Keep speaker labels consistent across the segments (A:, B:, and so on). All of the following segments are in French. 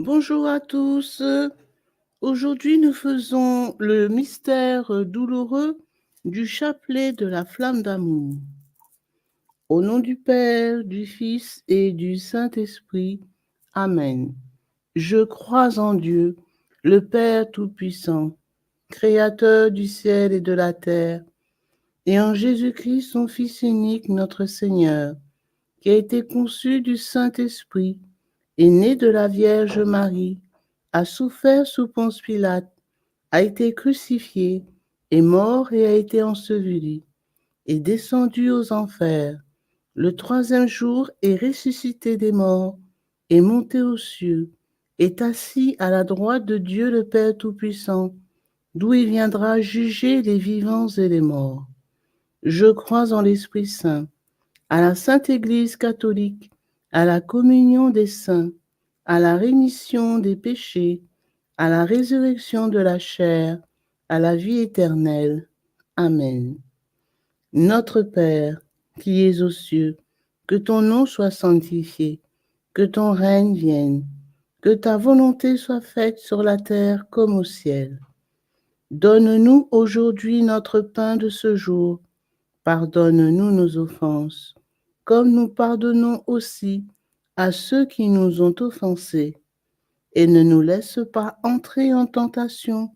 A: Bonjour à tous. Aujourd'hui, nous faisons le mystère douloureux du chapelet de la flamme d'amour. Au nom du Père, du Fils et du Saint-Esprit. Amen. Je crois en Dieu, le Père Tout-Puissant, Créateur du ciel et de la terre, et en Jésus-Christ, son Fils unique, notre Seigneur, qui a été conçu du Saint-Esprit, est né de la Vierge Marie, a souffert sous Ponce Pilate, a été crucifié, est mort et a été enseveli, est descendu aux enfers. Le troisième jour est ressuscité des morts, est monté aux cieux, est assis à la droite de Dieu le Père Tout-Puissant, d'où il viendra juger les vivants et les morts. Je crois en l'Esprit Saint, à la Sainte Église catholique, à la communion des saints, à la rémission des péchés, à la résurrection de la chair, à la vie éternelle. Amen. Notre Père, qui es aux cieux, que ton nom soit sanctifié, que ton règne vienne, que ta volonté soit faite sur la terre comme au ciel. Donne-nous aujourd'hui notre pain de ce jour. Pardonne-nous nos offenses, comme nous pardonnons aussi à ceux qui nous ont offensés. Et ne nous laisse pas entrer en tentation,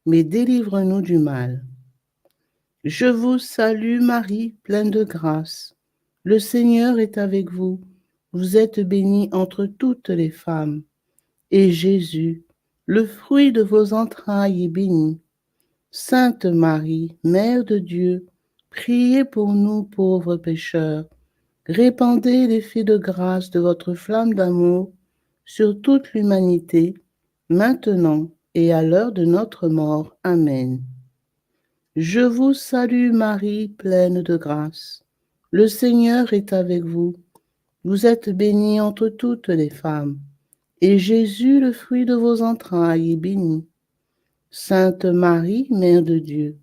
A: mais délivre-nous du mal. Je vous salue Marie, pleine de grâce. Le Seigneur est avec vous. Vous êtes bénie entre toutes les femmes. Et Jésus, le fruit de vos entrailles, est béni. Sainte Marie, Mère de Dieu, priez pour nous pauvres pécheurs. Répandez l'effet de grâce de votre flamme d'amour sur toute l'humanité, maintenant et à l'heure de notre mort. Amen. Je vous salue Marie, pleine de grâce. Le Seigneur est avec vous. Vous êtes bénie entre toutes les femmes, et Jésus, le fruit de vos entrailles, est béni. Sainte Marie, Mère de Dieu,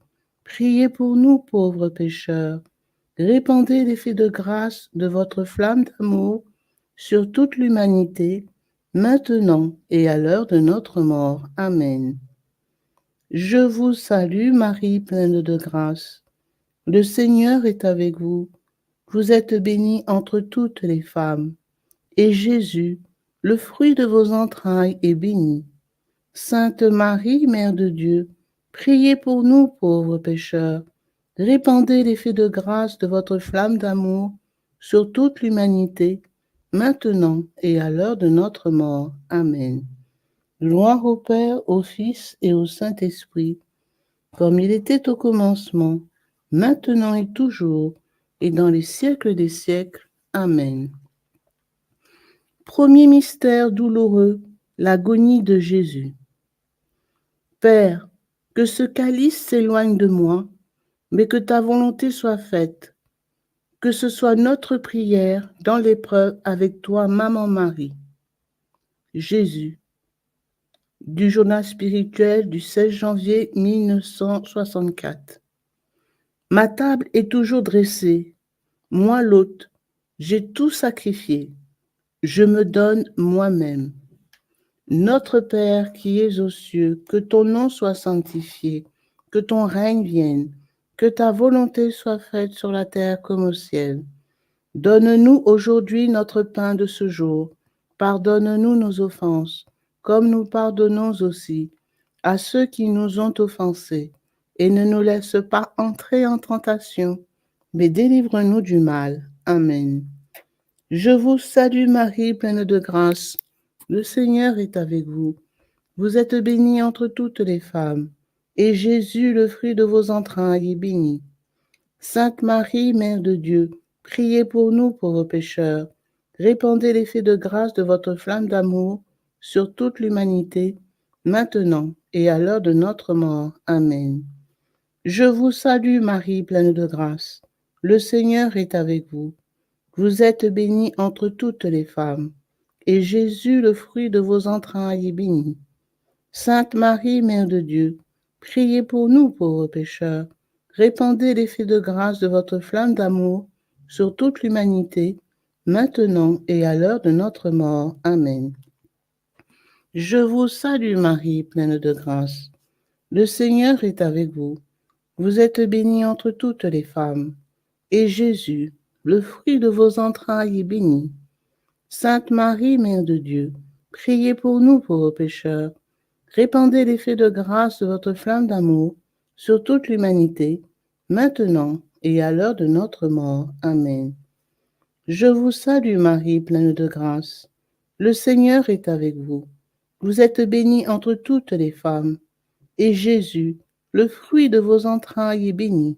A: priez pour nous pauvres pécheurs. Répandez l'effet de grâce de votre flamme d'amour sur toute l'humanité, maintenant et à l'heure de notre mort. Amen. Je vous salue Marie, pleine de grâce. Le Seigneur est avec vous. Vous êtes bénie entre toutes les femmes, et Jésus, le fruit de vos entrailles, est béni. Sainte Marie, Mère de Dieu, priez pour nous pauvres pécheurs. Répandez l'effet de grâce de votre flamme d'amour sur toute l'humanité, maintenant et à l'heure de notre mort. Amen. Gloire au Père, au Fils et au Saint-Esprit, comme il était au commencement, maintenant et toujours, et dans les siècles des siècles. Amen. Premier mystère douloureux, l'agonie de Jésus. Père, que ce calice s'éloigne de moi, mais que ta volonté soit faite. Que ce soit notre prière dans l'épreuve avec toi, Maman Marie. Jésus, du journal spirituel du 16 janvier 1964. Ma table est toujours dressée. Moi, l'hôte, j'ai tout sacrifié. Je me donne moi-même. Notre Père qui es aux cieux, que ton nom soit sanctifié, que ton règne vienne, que ta volonté soit faite sur la terre comme au ciel. Donne-nous aujourd'hui notre pain de ce jour. Pardonne-nous nos offenses, comme nous pardonnons aussi à ceux qui nous ont offensés. Et ne nous laisse pas entrer en tentation, mais délivre-nous du mal. Amen. Je vous salue Marie, pleine de grâce. Le Seigneur est avec vous. Vous êtes bénie entre toutes les femmes, et Jésus, le fruit de vos entrailles, est béni. Sainte Marie, Mère de Dieu, priez pour nous pauvres pécheurs. Répandez l'effet de grâce de votre flamme d'amour sur toute l'humanité, maintenant et à l'heure de notre mort. Amen. Je vous salue Marie, pleine de grâce. Le Seigneur est avec vous. Vous êtes bénie entre toutes les femmes, et Jésus, le fruit de vos entrailles, est béni. Sainte Marie, Mère de Dieu, priez pour nous pauvres pécheurs. Répandez l'effet de grâce de votre flamme d'amour sur toute l'humanité, maintenant et à l'heure de notre mort. Amen. Je vous salue Marie, pleine de grâce. Le Seigneur est avec vous. Vous êtes bénie entre toutes les femmes. Et Jésus, le fruit de vos entrailles, est béni. Sainte Marie, Mère de Dieu, priez pour nous pauvres pécheurs. Répandez l'effet de grâce de votre flamme d'amour sur toute l'humanité, maintenant et à l'heure de notre mort. Amen. Je vous salue Marie, pleine de grâce. Le Seigneur est avec vous. Vous êtes bénie entre toutes les femmes, et Jésus, le fruit de vos entrailles, est béni.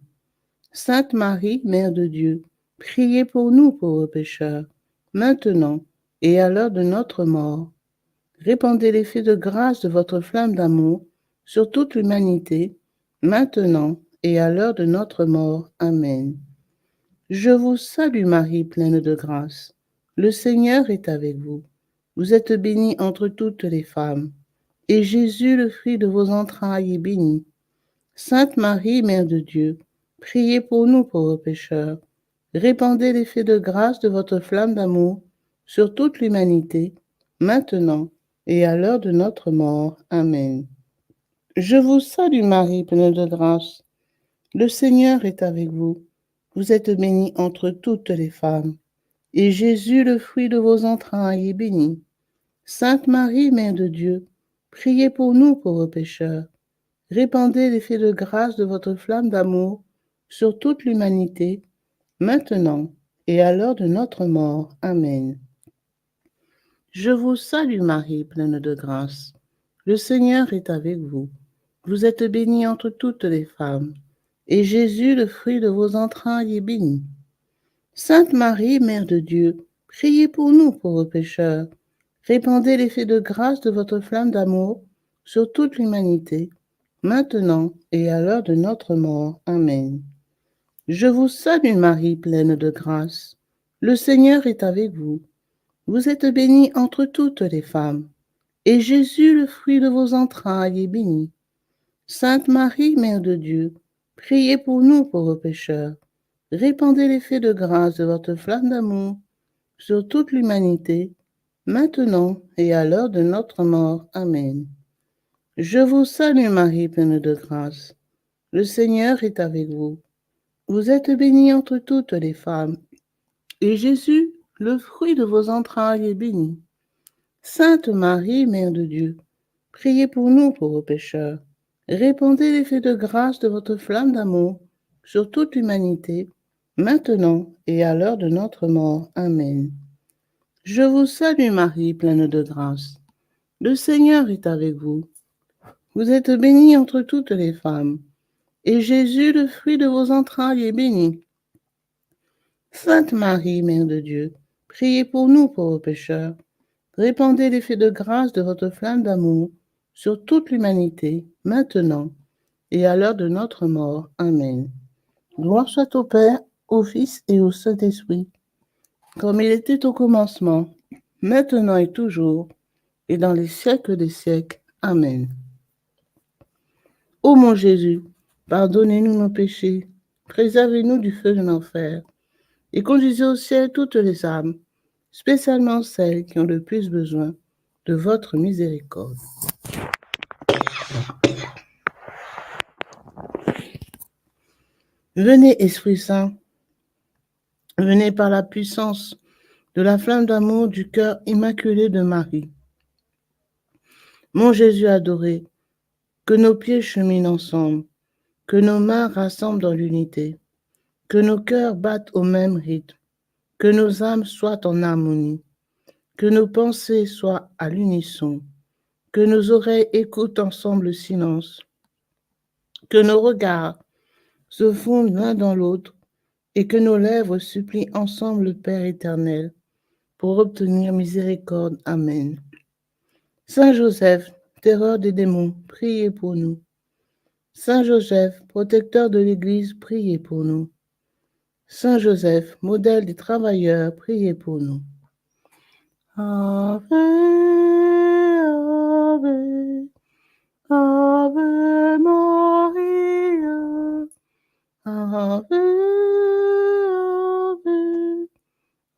A: Sainte Marie, Mère de Dieu, priez pour nous pauvres pécheurs, maintenant et à l'heure de notre mort. Répandez l'effet de grâce de votre flamme d'amour sur toute l'humanité, maintenant et à l'heure de notre mort. Amen. Je vous salue Marie, pleine de grâce. Le Seigneur est avec vous. Vous êtes bénie entre toutes les femmes, et Jésus, le fruit de vos entrailles, est béni. Sainte Marie, Mère de Dieu, priez pour nous pauvres pécheurs. Répandez l'effet de grâce de votre flamme d'amour sur toute l'humanité, maintenant et à l'heure de notre mort. Amen. Je vous salue Marie, pleine de grâce. Le Seigneur est avec vous. Vous êtes bénie entre toutes les femmes, et Jésus, le fruit de vos entrailles, est béni. Sainte Marie, Mère de Dieu, priez pour nous pauvres pécheurs. Répandez l'effet de grâce de votre flamme d'amour sur toute l'humanité, maintenant et à l'heure de notre mort. Amen. Je vous salue Marie, pleine de grâce. Le Seigneur est avec vous. Vous êtes bénie entre toutes les femmes, et Jésus, le fruit de vos entrailles, est béni. Sainte Marie, Mère de Dieu, priez pour nous pauvres pécheurs. Répandez l'effet de grâce de votre flamme d'amour sur toute l'humanité, maintenant et à l'heure de notre mort. Amen. Je vous salue Marie, pleine de grâce. Le Seigneur est avec vous. Vous êtes bénie entre toutes les femmes, et Jésus, le fruit de vos entrailles, est béni. Sainte Marie, Mère de Dieu, priez pour nous pauvres pécheurs. Répandez l'effet de grâce de votre flamme d'amour sur toute l'humanité, maintenant et à l'heure de notre mort. Amen. Je vous salue Marie, pleine de grâce. Le Seigneur est avec vous. Vous êtes bénie entre toutes les femmes, et Jésus, le fruit de vos entrailles, est béni. Sainte Marie, Mère de Dieu, priez pour nous pauvres pécheurs. Répandez l'effet de grâce de votre flamme d'amour sur toute l'humanité, maintenant et à l'heure de notre mort. Amen. Je vous salue Marie, pleine de grâce. Le Seigneur est avec vous. Vous êtes bénie entre toutes les femmes, et Jésus, le fruit de vos entrailles, est béni. Sainte Marie, Mère de Dieu, priez pour nous pauvres pécheurs. Répandez l'effet de grâce de votre flamme d'amour sur toute l'humanité, maintenant et à l'heure de notre mort. Amen. Gloire soit au Père, au Fils et au Saint-Esprit, comme il était au commencement, maintenant et toujours, et dans les siècles des siècles. Amen. Ô mon Jésus, pardonnez-nous nos péchés, préservez-nous du feu de l'enfer, et conduisez au ciel toutes les âmes, spécialement celles qui ont le plus besoin de votre miséricorde. Venez, Esprit Saint, venez par la puissance de la flamme d'amour du cœur immaculé de Marie. Mon Jésus adoré, que nos pieds cheminent ensemble, que nos mains rassemblent dans l'unité, que nos cœurs battent au même rythme, que nos âmes soient en harmonie, que nos pensées soient à l'unisson, que nos oreilles écoutent ensemble le silence, que nos regards se fondent l'un dans l'autre et que nos lèvres supplient ensemble le Père éternel pour obtenir miséricorde. Amen. Saint Joseph, terreur des démons, priez pour nous. Saint Joseph, protecteur de l'Église, priez pour nous. Saint Joseph, modèle des travailleurs, priez pour nous. Ave, Ave, Ave Maria, Ave, Ave,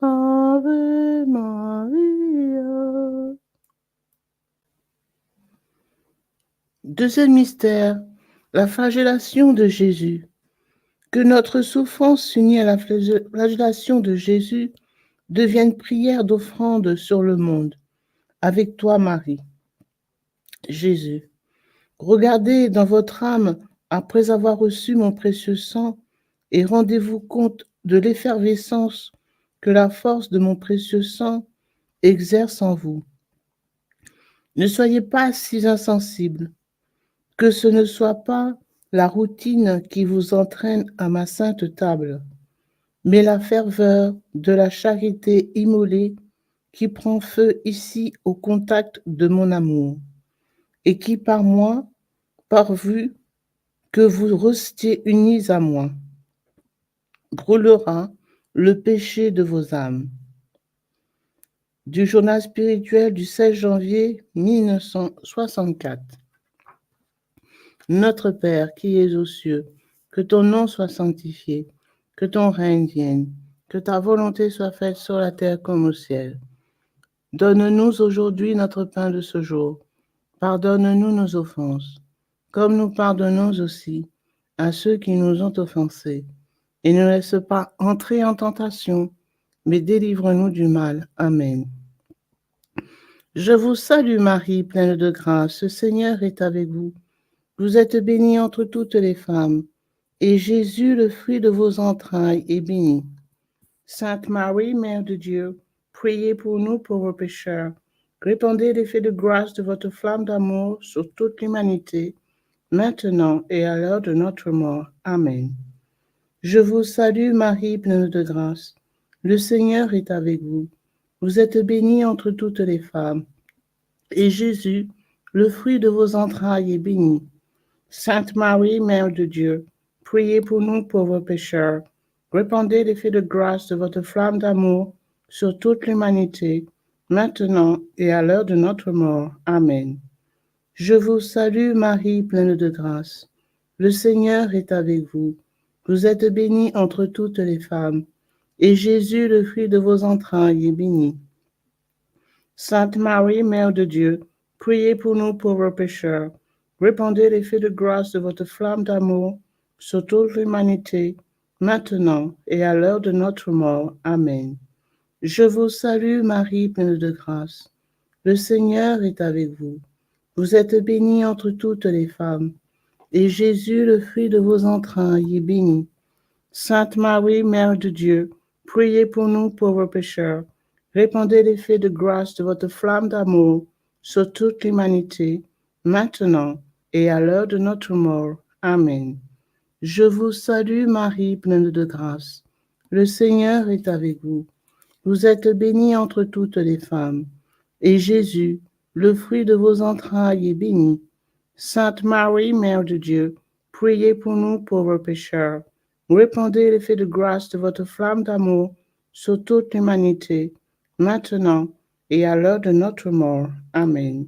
A: Ave Maria. Deuxième mystère, la flagellation de Jésus. Que notre souffrance unie à la flagellation de Jésus devienne prière d'offrande sur le monde. Avec toi, Marie. Jésus, regardez dans votre âme après avoir reçu mon précieux sang et rendez-vous compte de l'effervescence que la force de mon précieux sang exerce en vous. Ne soyez pas si insensibles, que ce ne soit pas la routine qui vous entraîne à ma sainte table, mais la ferveur de la charité immolée qui prend feu ici au contact de mon amour, et qui par moi, pourvu que vous restiez unis à moi, brûlera le péché de vos âmes. Du journal spirituel du 16 janvier 1964. Notre Père qui es aux cieux, que ton nom soit sanctifié, que ton règne vienne, que ta volonté soit faite sur la terre comme au ciel. Donne-nous aujourd'hui notre pain de ce jour. Pardonne-nous nos offenses, comme nous pardonnons aussi à ceux qui nous ont offensés. Et ne laisse pas entrer en tentation, mais délivre-nous du mal. Amen. Je vous salue Marie, pleine de grâce, le Seigneur est avec vous. Vous êtes bénie entre toutes les femmes, et Jésus, le fruit de vos entrailles, est béni. Sainte Marie, Mère de Dieu, priez pour nous pauvres pécheurs. Répandez l'effet de grâce de votre flamme d'amour sur toute l'humanité, maintenant et à l'heure de notre mort. Amen. Je vous salue Marie, pleine de grâce. Le Seigneur est avec vous. Vous êtes bénie entre toutes les femmes, et Jésus, le fruit de vos entrailles, est béni. Sainte Marie, Mère de Dieu, priez pour nous pauvres pécheurs. Répandez l'effet de grâce de votre flamme d'amour sur toute l'humanité, maintenant et à l'heure de notre mort. Amen. Je vous salue Marie, pleine de grâce. Le Seigneur est avec vous. Vous êtes bénie entre toutes les femmes, et Jésus, le fruit de vos entrailles, est béni. Sainte Marie, Mère de Dieu, priez pour nous pauvres pécheurs. Répandez l'effet de grâce de votre flamme d'amour sur toute l'humanité, maintenant et à l'heure de notre mort. Amen. Je vous salue Marie, pleine de grâce. Le Seigneur est avec vous. Vous êtes bénie entre toutes les femmes, et Jésus, le fruit de vos entrailles, est béni. Sainte Marie, Mère de Dieu, priez pour nous pauvres pécheurs. Répandez l'effet de grâce de votre flamme d'amour sur toute l'humanité, maintenant et à l'heure de notre mort. Amen. Je vous salue Marie, pleine de grâce. Le Seigneur est avec vous. Vous êtes bénie entre toutes les femmes, et Jésus, le fruit de vos entrailles, est béni. Sainte Marie, Mère de Dieu, priez pour nous pauvres pécheurs. Répandez l'effet de grâce de votre flamme d'amour sur toute l'humanité, maintenant et à l'heure de notre mort. Amen.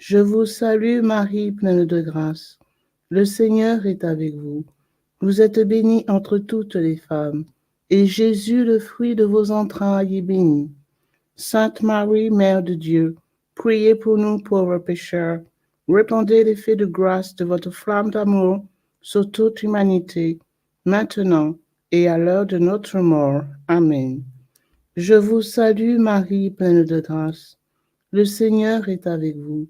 A: Je vous salue Marie, pleine de grâce. Le Seigneur est avec vous. Vous êtes bénie entre toutes les femmes, et Jésus, le fruit de vos entrailles, est béni. Sainte Marie, Mère de Dieu, priez pour nous pauvres pécheurs. Répandez l'effet de grâce de votre flamme d'amour sur toute l'humanité, maintenant et à l'heure de notre mort. Amen. Je vous salue Marie, pleine de grâce. Le Seigneur est avec vous.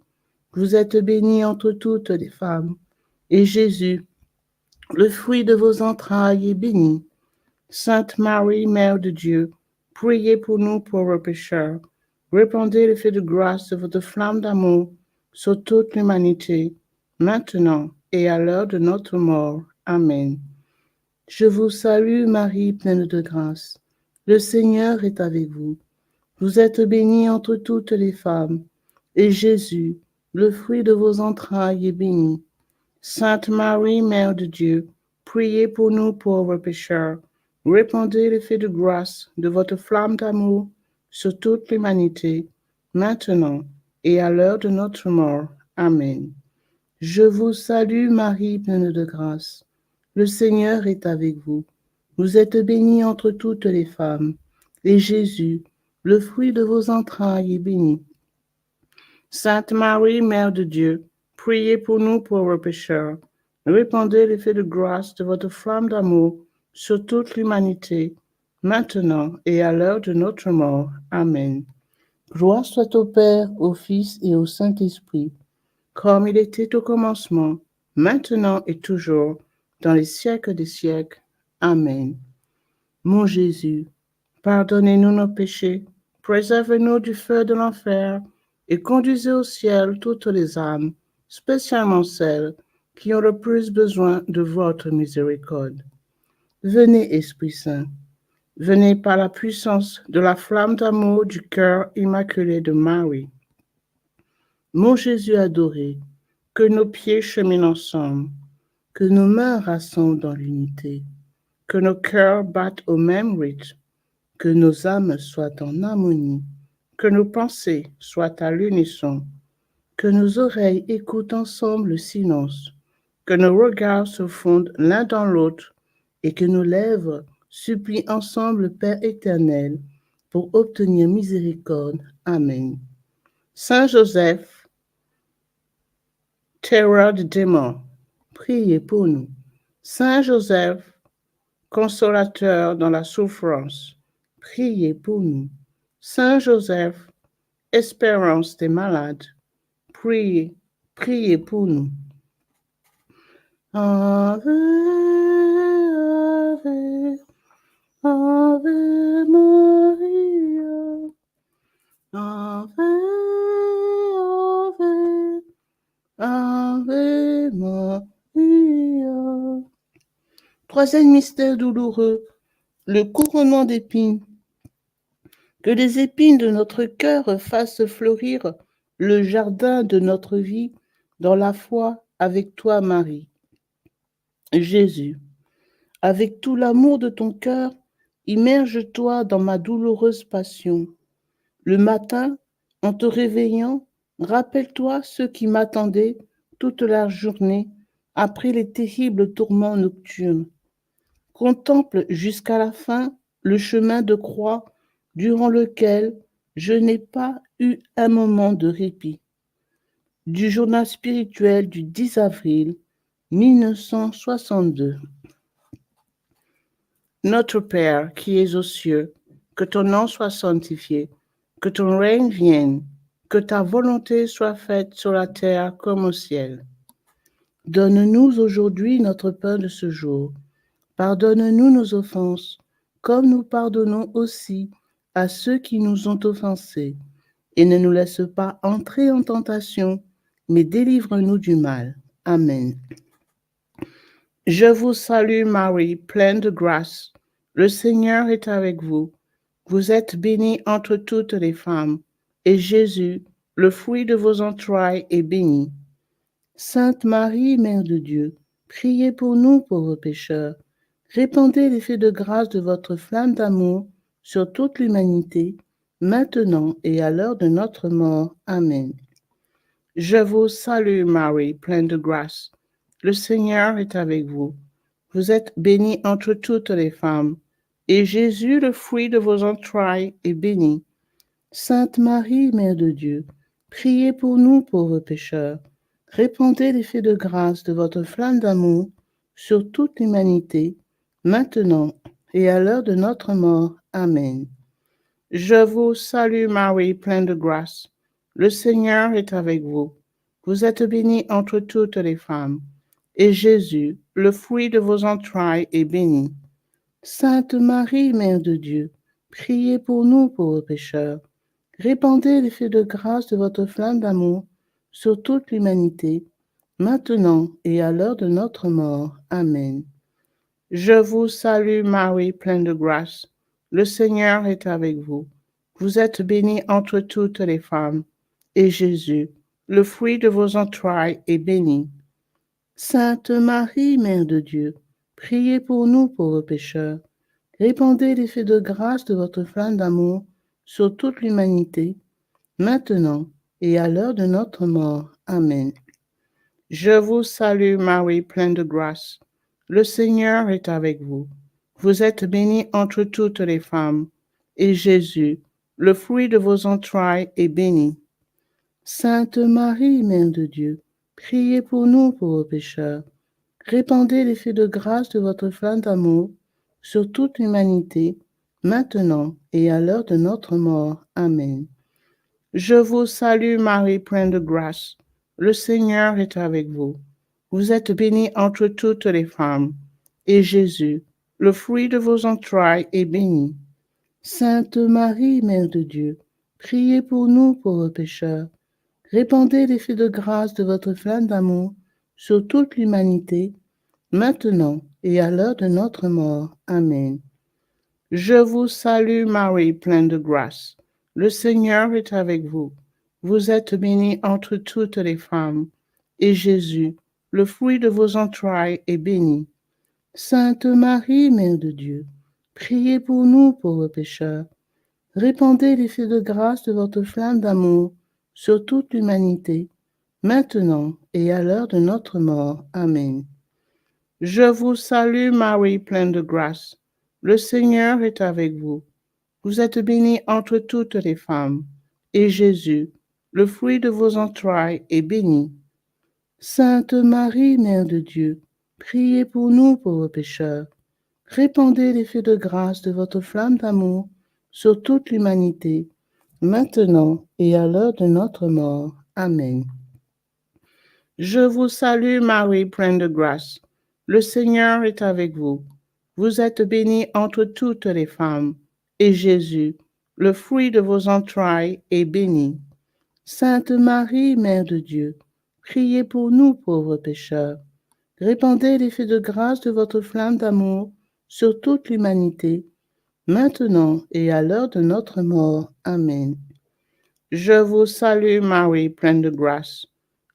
A: Vous êtes bénie entre toutes les femmes, et Jésus, le fruit de vos entrailles, est béni. Sainte Marie, Mère de Dieu, priez pour nous pauvres pécheurs. Répandez l'effet de grâce de votre flamme d'amour sur toute l'humanité, maintenant et à l'heure de notre mort. Amen. Je vous salue Marie, pleine de grâce. Le Seigneur est avec vous. Vous êtes bénie entre toutes les femmes, et Jésus, le fruit de vos entrailles, est béni. Sainte Marie, Mère de Dieu, priez pour nous pauvres pécheurs. Répandez l'effet de grâce de votre flamme d'amour sur toute l'humanité, maintenant et à l'heure de notre mort. Amen. Je vous salue Marie, pleine de grâce. Le Seigneur est avec vous. Vous êtes bénie entre toutes les femmes, et Jésus, le fruit de vos entrailles, est béni. Sainte Marie, Mère de Dieu, priez pour nous pauvres pécheurs. Répandez l'effet de grâce de votre flamme d'amour sur toute l'humanité, maintenant et à l'heure de notre mort. Amen. Gloire soit au Père, au Fils et au Saint-Esprit, comme il était au commencement, maintenant et toujours, dans les siècles des siècles. Amen. Mon Jésus, pardonnez-nous nos péchés, préservez-nous du feu de l'enfer et conduisez au ciel toutes les âmes, spécialement celles qui ont le plus besoin de votre miséricorde. Venez, Esprit Saint, venez par la puissance de la flamme d'amour du cœur immaculé de Marie. Mon Jésus adoré, que nos pieds cheminent ensemble, que nos mains rassemblent dans l'unité, que nos cœurs battent au même rythme, que nos âmes soient en harmonie, que nos pensées soient à l'unisson, que nos oreilles écoutent ensemble le silence, que nos regards se fondent l'un dans l'autre et que nos lèvres supplient ensemble le Père éternel pour obtenir miséricorde. Amen. Saint Joseph, terreur des démons, priez pour nous. Saint Joseph, consolateur dans la souffrance, priez pour nous. Saint Joseph, espérance des malades, priez, priez pour nous. Ave, Ave, Ave Maria, Ave, Ave, Ave Maria. Troisième mystère douloureux, le couronnement d'épines. Que les épines de notre cœur fassent fleurir le jardin de notre vie dans la foi avec toi, Marie. Jésus, avec tout l'amour de ton cœur, immerge-toi dans ma douloureuse passion. Le matin, en te réveillant, rappelle-toi ceux qui m'attendaient toute la journée après les terribles tourments nocturnes. Contemple jusqu'à la fin le chemin de croix durant lequel je n'ai pas eu un moment de répit. Du journal spirituel du 10 avril 1962. Notre Père qui es aux cieux, que ton nom soit sanctifié, que ton règne vienne, que ta volonté soit faite sur la terre comme au ciel. Donne-nous aujourd'hui notre pain de ce jour. Pardonne-nous nos offenses, comme nous pardonnons aussi à ceux qui nous ont offensés. Et ne nous laisse pas entrer en tentation, mais délivre-nous du mal. Amen. Je vous salue Marie, pleine de grâce. Le Seigneur est avec vous. Vous êtes bénie entre toutes les femmes, et Jésus, le fruit de vos entrailles, est béni. Sainte Marie, Mère de Dieu, priez pour nous pauvres pécheurs. Répandez l'effet de grâce de votre flamme d'amour sur toute l'humanité, maintenant et à l'heure de notre mort. Amen. Je vous salue Marie, pleine de grâce. Le Seigneur est avec vous. Vous êtes bénie entre toutes les femmes, et Jésus, le fruit de vos entrailles, est béni. Sainte Marie, Mère de Dieu, priez pour nous pauvres pécheurs. Répandez l'effet de grâce de votre flamme d'amour sur toute l'humanité, maintenant et à l'heure de notre mort. Amen. Je vous salue Marie, pleine de grâce. Le Seigneur est avec vous. Vous êtes bénie entre toutes les femmes, et Jésus, le fruit de vos entrailles, est béni. Sainte Marie, Mère de Dieu, priez pour nous pauvres pécheurs. Répandez l'effet de grâce de votre flamme d'amour sur toute l'humanité, maintenant et à l'heure de notre mort. Amen. Je vous salue Marie, pleine de grâce. Le Seigneur est avec vous. Vous êtes bénie entre toutes les femmes, et Jésus, le fruit de vos entrailles, est béni. Sainte Marie, Mère de Dieu, priez pour nous pauvres pécheurs. Répandez l'effet de grâce de votre flamme d'amour sur toute l'humanité, maintenant et à l'heure de notre mort. Amen. Je vous salue Marie, pleine de grâce. Le Seigneur est avec vous. Vous êtes bénie entre toutes les femmes, et Jésus, le fruit de vos entrailles, est béni. Sainte Marie, Mère de Dieu, priez pour nous pauvres pécheurs. Répandez l'effet de grâce de votre flamme d'amour sur toute l'humanité, maintenant et à l'heure de notre mort. Amen. Je vous salue Marie, pleine de grâce. Le Seigneur est avec vous. Vous êtes bénie entre toutes les femmes, et Jésus, le fruit de vos entrailles, est béni. Sainte Marie, Mère de Dieu, priez pour nous pauvres pécheurs. Répandez l'effet de grâce de votre flamme d'amour sur toute l'humanité, maintenant et à l'heure de notre mort. Amen. Je vous salue Marie, pleine de grâce. Le Seigneur est avec vous. Vous êtes bénie entre toutes les femmes, et Jésus, le fruit de vos entrailles, est béni. Sainte Marie, Mère de Dieu, priez pour nous pauvres pécheurs. Répandez l'effet de grâce de votre flamme d'amour sur toute l'humanité, maintenant et à l'heure de notre mort. Amen. Je vous salue Marie, pleine de grâce. Le Seigneur est avec vous. Vous êtes bénie entre toutes les femmes, et Jésus, le fruit de vos entrailles, est béni. Sainte Marie, Mère de Dieu, priez pour nous pauvres pécheurs. Répandez l'effet de grâce de votre flamme d'amour sur toute l'humanité, maintenant et à l'heure de notre mort. Amen. Je vous salue Marie, pleine de grâce. Le Seigneur est avec vous. Vous êtes bénie entre toutes les femmes, et Jésus, le fruit de vos entrailles, est béni. Sainte Marie, Mère de Dieu, priez pour nous pauvres pécheurs. Répandez l'effet de grâce de votre flamme d'amour sur toute l'humanité, maintenant et à l'heure de notre mort. Amen. Je vous salue Marie, pleine de grâce.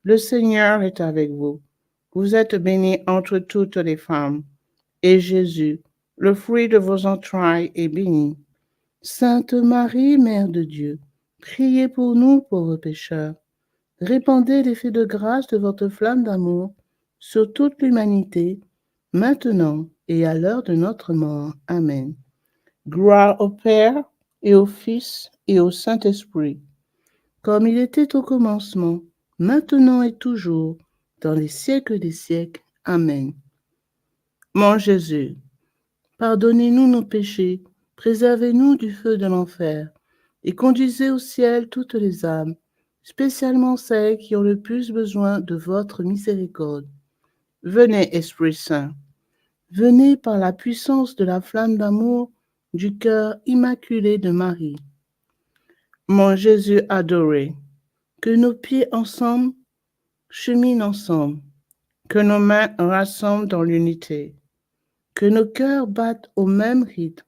A: Le Seigneur est avec vous. Vous êtes bénie entre toutes les femmes, et Jésus, le fruit de vos entrailles, est béni. Sainte Marie, Mère de Dieu, priez pour nous pauvres pécheurs. Répandez l'effet de grâce de votre flamme d'amour sur toute l'humanité, maintenant et à l'heure de notre mort. Amen. Gloire au Père, et au Fils, et au Saint-Esprit, comme il était au commencement, maintenant et toujours, dans les siècles des siècles. Amen. Mon Jésus, pardonnez-nous nos péchés, préservez-nous du feu de l'enfer, et conduisez au ciel toutes les âmes, spécialement celles qui ont le plus besoin de votre miséricorde. Venez, Esprit Saint, venez par la puissance de la flamme d'amour du cœur immaculé de Marie. Mon Jésus adoré, que nos pieds ensemble cheminent ensemble, que nos mains rassemblent dans l'unité, que nos cœurs battent au même rythme,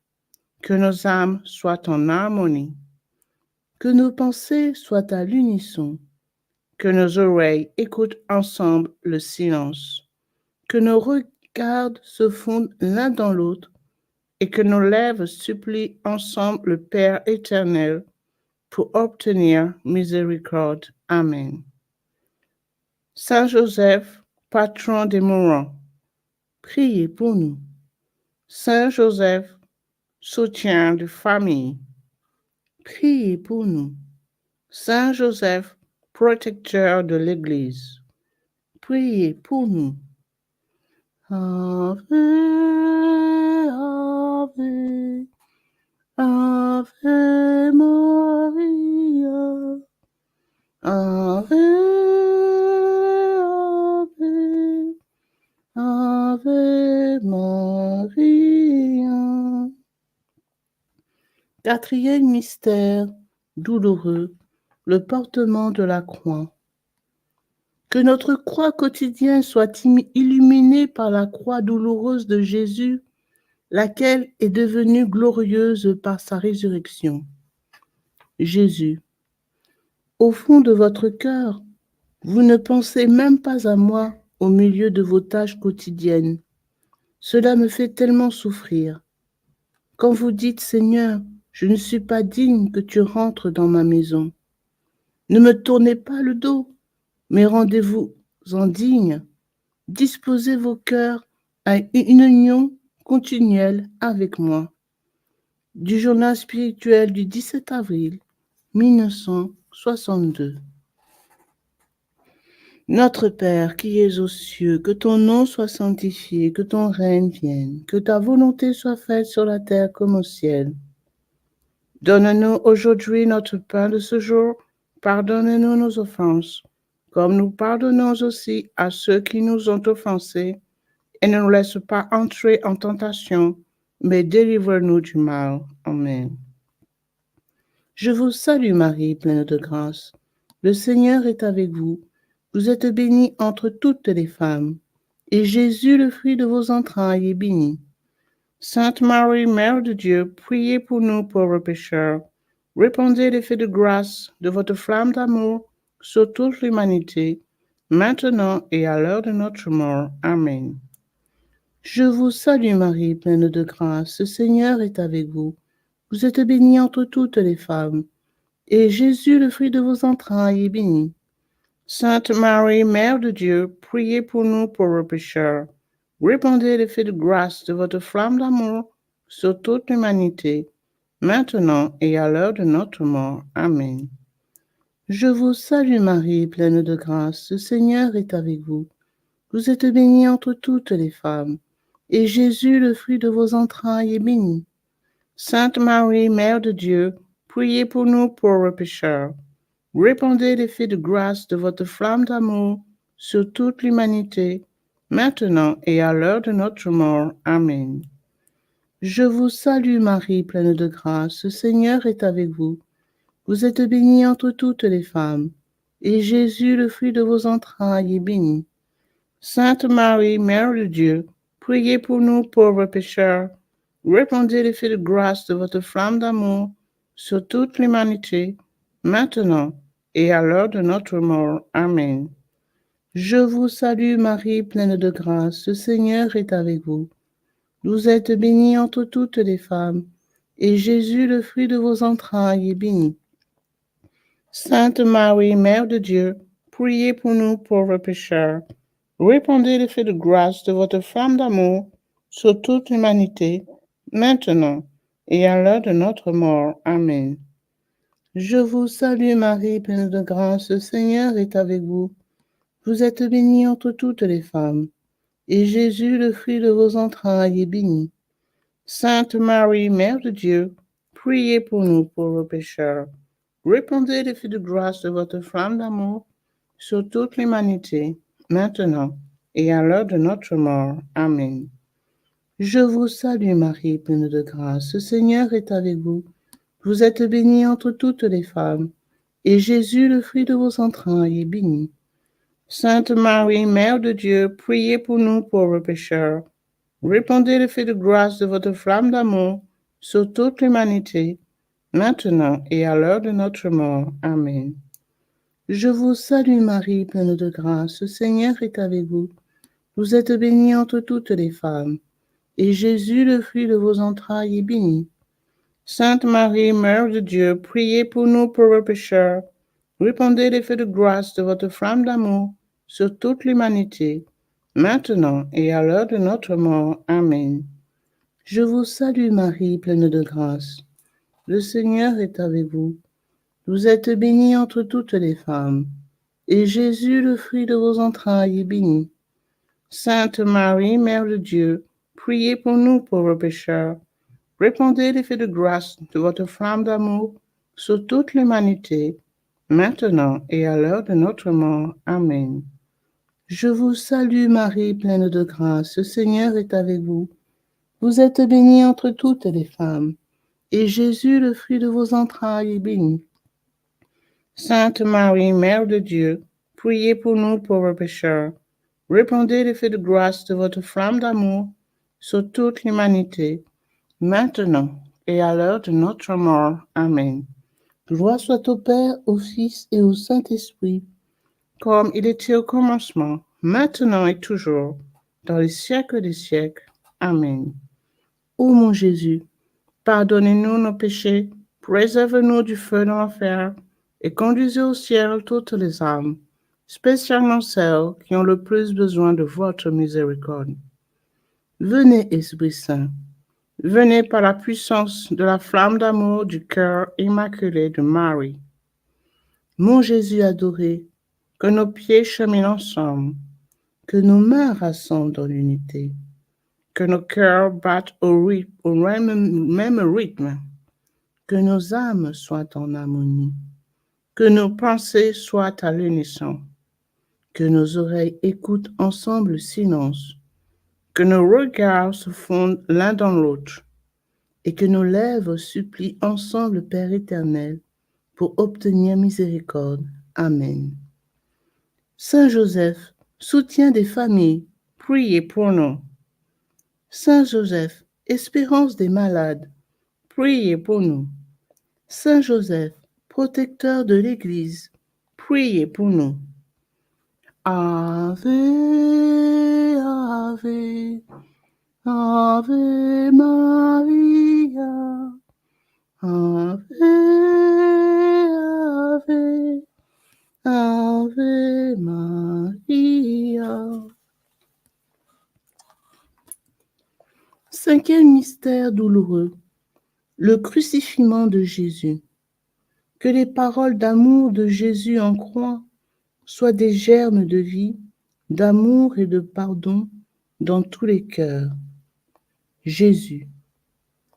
A: que nos âmes soient en harmonie, que nos pensées soient à l'unisson, que nos oreilles écoutent ensemble le silence, que nos regards se fondent l'un dans l'autre et que nos lèvres supplient ensemble le Père éternel pour obtenir miséricorde. Amen. Saint Joseph, patron des mourants, priez pour nous. Saint Joseph, soutien de famille, priez pour nous. Saint Joseph, protecteur de l'Église, priez pour nous. Ave, Ave, Ave Maria, Ave, Ave, Ave Maria. Quatrième mystère douloureux, le portement de la croix. Que notre croix quotidienne soit illuminée par la croix douloureuse de Jésus, laquelle est devenue glorieuse par sa résurrection. Jésus, au fond de votre cœur, vous ne pensez même pas à moi au milieu de vos tâches quotidiennes. Cela me fait tellement souffrir. Quand vous dites, Seigneur, je ne suis pas digne que tu rentres dans ma maison. Ne me tournez pas le dos, mais rendez-vous en digne. Disposez vos cœurs à une union continuelle avec moi. Du journal spirituel du 17 avril 1962. Notre Père qui es aux cieux, que ton nom soit sanctifié, que ton règne vienne, que ta volonté soit faite sur la terre comme au ciel. Donne-nous aujourd'hui notre pain de ce jour. Pardonne-nous nos offenses, comme nous pardonnons aussi à ceux qui nous ont offensés. Et ne nous laisse pas entrer en tentation, mais délivre-nous du mal. Amen. Je vous salue Marie, pleine de grâce. Le Seigneur est avec vous. Vous êtes bénie entre toutes les femmes, et Jésus, le fruit de vos entrailles, est béni. Sainte Marie, Mère de Dieu, priez pour nous pauvres pécheurs. Répandez l'effet de grâce de votre flamme d'amour sur toute l'humanité, maintenant et à l'heure de notre mort. Amen. Je vous salue Marie, pleine de grâce. Le Seigneur est avec vous. Vous êtes bénie entre toutes les femmes, et Jésus, le fruit de vos entrailles, est béni. Sainte Marie, Mère de Dieu, priez pour nous pauvres pécheurs. Répandez l'effet de grâce de votre flamme d'amour sur toute l'humanité, maintenant et à l'heure de notre mort. Amen. Je vous salue Marie, pleine de grâce. Le Seigneur est avec vous. Vous êtes bénie entre toutes les femmes, et Jésus, le fruit de vos entrailles, est béni. Sainte Marie, Mère de Dieu, priez pour nous pauvres pécheurs. Répandez l'effet de grâce de votre flamme d'amour sur toute l'humanité, maintenant et à l'heure de notre mort. Amen. Je vous salue Marie, pleine de grâce. Le Seigneur est avec vous. Vous êtes bénie entre toutes les femmes, et Jésus, le fruit de vos entrailles, est béni. Sainte Marie, Mère de Dieu, priez pour nous pauvres pécheurs. Répandez l'effet de grâce de votre flamme d'amour sur toute l'humanité, maintenant et à l'heure de notre mort. Amen. Je vous salue Marie, pleine de grâce. Le Seigneur est avec vous. Vous êtes bénie entre toutes les femmes, et Jésus, le fruit de vos entrailles, est béni. Sainte Marie, Mère de Dieu, priez pour nous pauvres pécheurs. Répandez l'effet de grâce de votre flamme d'amour sur toute l'humanité, maintenant et à l'heure de notre mort. Amen. Je vous salue Marie, pleine de grâce, le Seigneur est avec vous. Vous êtes bénie entre toutes les femmes, et Jésus, le fruit de vos entrailles, est béni. Sainte Marie, Mère de Dieu, priez pour nous pauvres pécheurs. Répandez l'effet de grâce de votre flamme d'amour sur toute l'humanité, maintenant et à l'heure de notre mort. Amen. Je vous salue Marie, pleine de grâce, le Seigneur est avec vous. Vous êtes bénie entre toutes les femmes, et Jésus, le fruit de vos entrailles, est béni. Sainte Marie, Mère de Dieu, priez pour nous pauvres pécheurs. Répandez l'effet de grâce de votre flamme d'amour sur toute l'humanité, maintenant et à l'heure de notre mort. Amen. Je vous salue Marie, pleine de grâce, le Seigneur est avec vous. Vous êtes bénie entre toutes les femmes, et Jésus, le fruit de vos entrailles, est béni. Sainte Marie, Mère de Dieu, priez pour nous pauvres pécheurs. Répandez l'effet de grâce de votre flamme d'amour sur toute l'humanité, maintenant et à l'heure de notre mort. Amen. Je vous salue Marie, pleine de grâce. Le Seigneur est avec vous. Vous êtes bénie entre toutes les femmes, et Jésus, le fruit de vos entrailles, est béni. Sainte Marie, Mère de Dieu, priez pour nous pauvres pécheurs. Répandez l'effet de grâce de votre flamme d'amour sur toute l'humanité, maintenant et à l'heure de notre mort. Amen. Je vous salue Marie, pleine de grâce, le Seigneur est avec vous. Vous êtes bénie entre toutes les femmes, et Jésus, le fruit de vos entrailles, est béni. Sainte Marie, Mère de Dieu, priez pour nous pauvres pécheurs. Répandez l'effet de grâce de votre flamme d'amour sur toute l'humanité, maintenant et à l'heure de notre mort. Amen. Gloire soit au Père, au Fils et au Saint-Esprit, comme il était au commencement, maintenant et toujours, dans les siècles des siècles. Amen. Ô mon Jésus, pardonnez-nous nos péchés, préservez-nous du feu de l'enfer, et conduisez au ciel toutes les âmes, spécialement celles qui ont le plus besoin de votre miséricorde. Venez, Esprit Saint, venez par la puissance de la flamme d'amour du cœur immaculé de Marie. Mon Jésus adoré, que nos pieds cheminent ensemble, que nos mains rassemblent dans l'unité, que nos cœurs battent au même rythme, que nos âmes soient en harmonie, que nos pensées soient à l'unisson, que nos oreilles écoutent ensemble le silence, que nos regards se fondent l'un dans l'autre, et que nos lèvres supplient ensemble le Père éternel pour obtenir miséricorde. Amen. Saint Joseph, soutien des familles, priez pour nous. Saint Joseph, espérance des malades, priez pour nous. Saint Joseph, protecteur de l'Église, priez pour nous. Ave, Ave, Ave Maria, Ave, Ave, Ave Maria. Cinquième mystère douloureux, le crucifixion de Jésus. Que les paroles d'amour de Jésus en croix soient des germes de vie, d'amour et de pardon dans tous les cœurs. Jésus,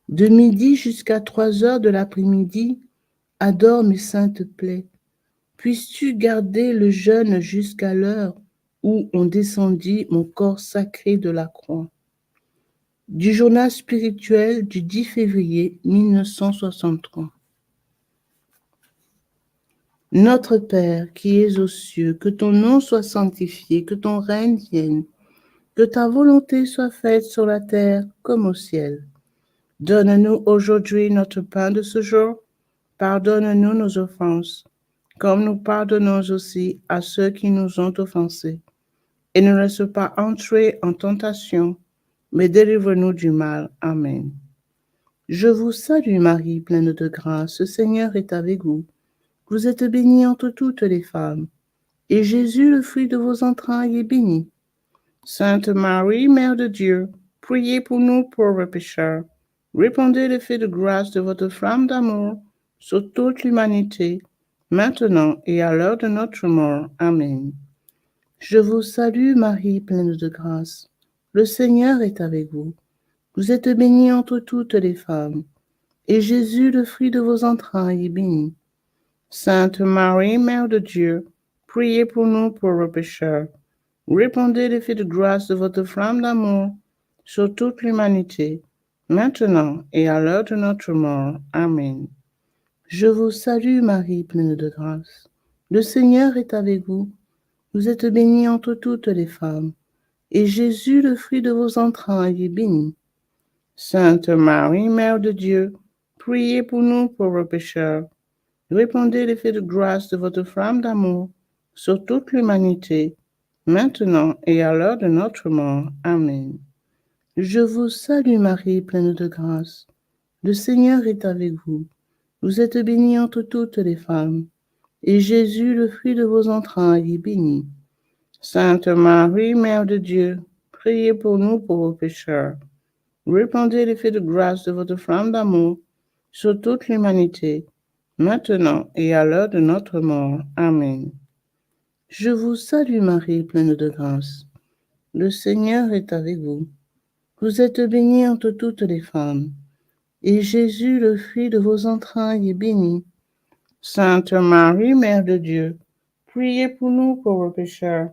A: de midi jusqu'à 3 heures de l'après-midi, adore mes saintes plaies. Puisses-tu garder le jeûne jusqu'à l'heure où on descendit mon corps sacré de la croix. Du journal spirituel du 10 février 1963. Notre Père qui es aux cieux, que ton nom soit sanctifié, que ton règne vienne, que ta volonté soit faite sur la terre comme au ciel. Donne-nous aujourd'hui notre pain de ce jour. Pardonne-nous nos offenses, comme nous pardonnons aussi à ceux qui nous ont offensés. Et ne laisse pas entrer en tentation, mais délivre-nous du mal. Amen. Je vous salue Marie, pleine de grâce, le Seigneur est avec vous. Vous êtes bénie entre toutes les femmes, et Jésus, le fruit de vos entrailles, est béni. Sainte Marie, Mère de Dieu, priez pour nous pauvres pécheurs. Répandez l'effet de grâce de votre flamme d'amour sur toute l'humanité, maintenant et à l'heure de notre mort. Amen. Je vous salue Marie, pleine de grâce. Le Seigneur est avec vous. Vous êtes bénie entre toutes les femmes, et Jésus, le fruit de vos entrailles, est béni. Sainte Marie, Mère de Dieu, priez pour nous pauvres pécheurs. Répandez l'effet de grâce de votre flamme d'amour sur toute l'humanité, maintenant et à l'heure de notre mort. Amen. Je vous salue Marie, pleine de grâce. Le Seigneur est avec vous. Vous êtes bénie entre toutes les femmes, et Jésus, le fruit de vos entrailles, est béni. Sainte Marie, Mère de Dieu, priez pour nous pauvres pécheurs. Répandez l'effet de grâce de votre flamme d'amour sur toute l'humanité, maintenant et à l'heure de notre mort. Amen. Je vous salue Marie, pleine de grâce. Le Seigneur est avec vous. Vous êtes bénie entre toutes les femmes, et Jésus, le fruit de vos entrailles, est béni. Sainte Marie, Mère de Dieu, priez pour nous pauvres pécheurs. Répandez l'effet de grâce de votre flamme d'amour sur toute l'humanité, maintenant et à l'heure de notre mort. Amen. Je vous salue Marie, pleine de grâce. Le Seigneur est avec vous. Vous êtes bénie entre toutes les femmes, et Jésus, le fruit de vos entrailles, est béni. Sainte Marie, Mère de Dieu, priez pour nous pauvres pécheurs.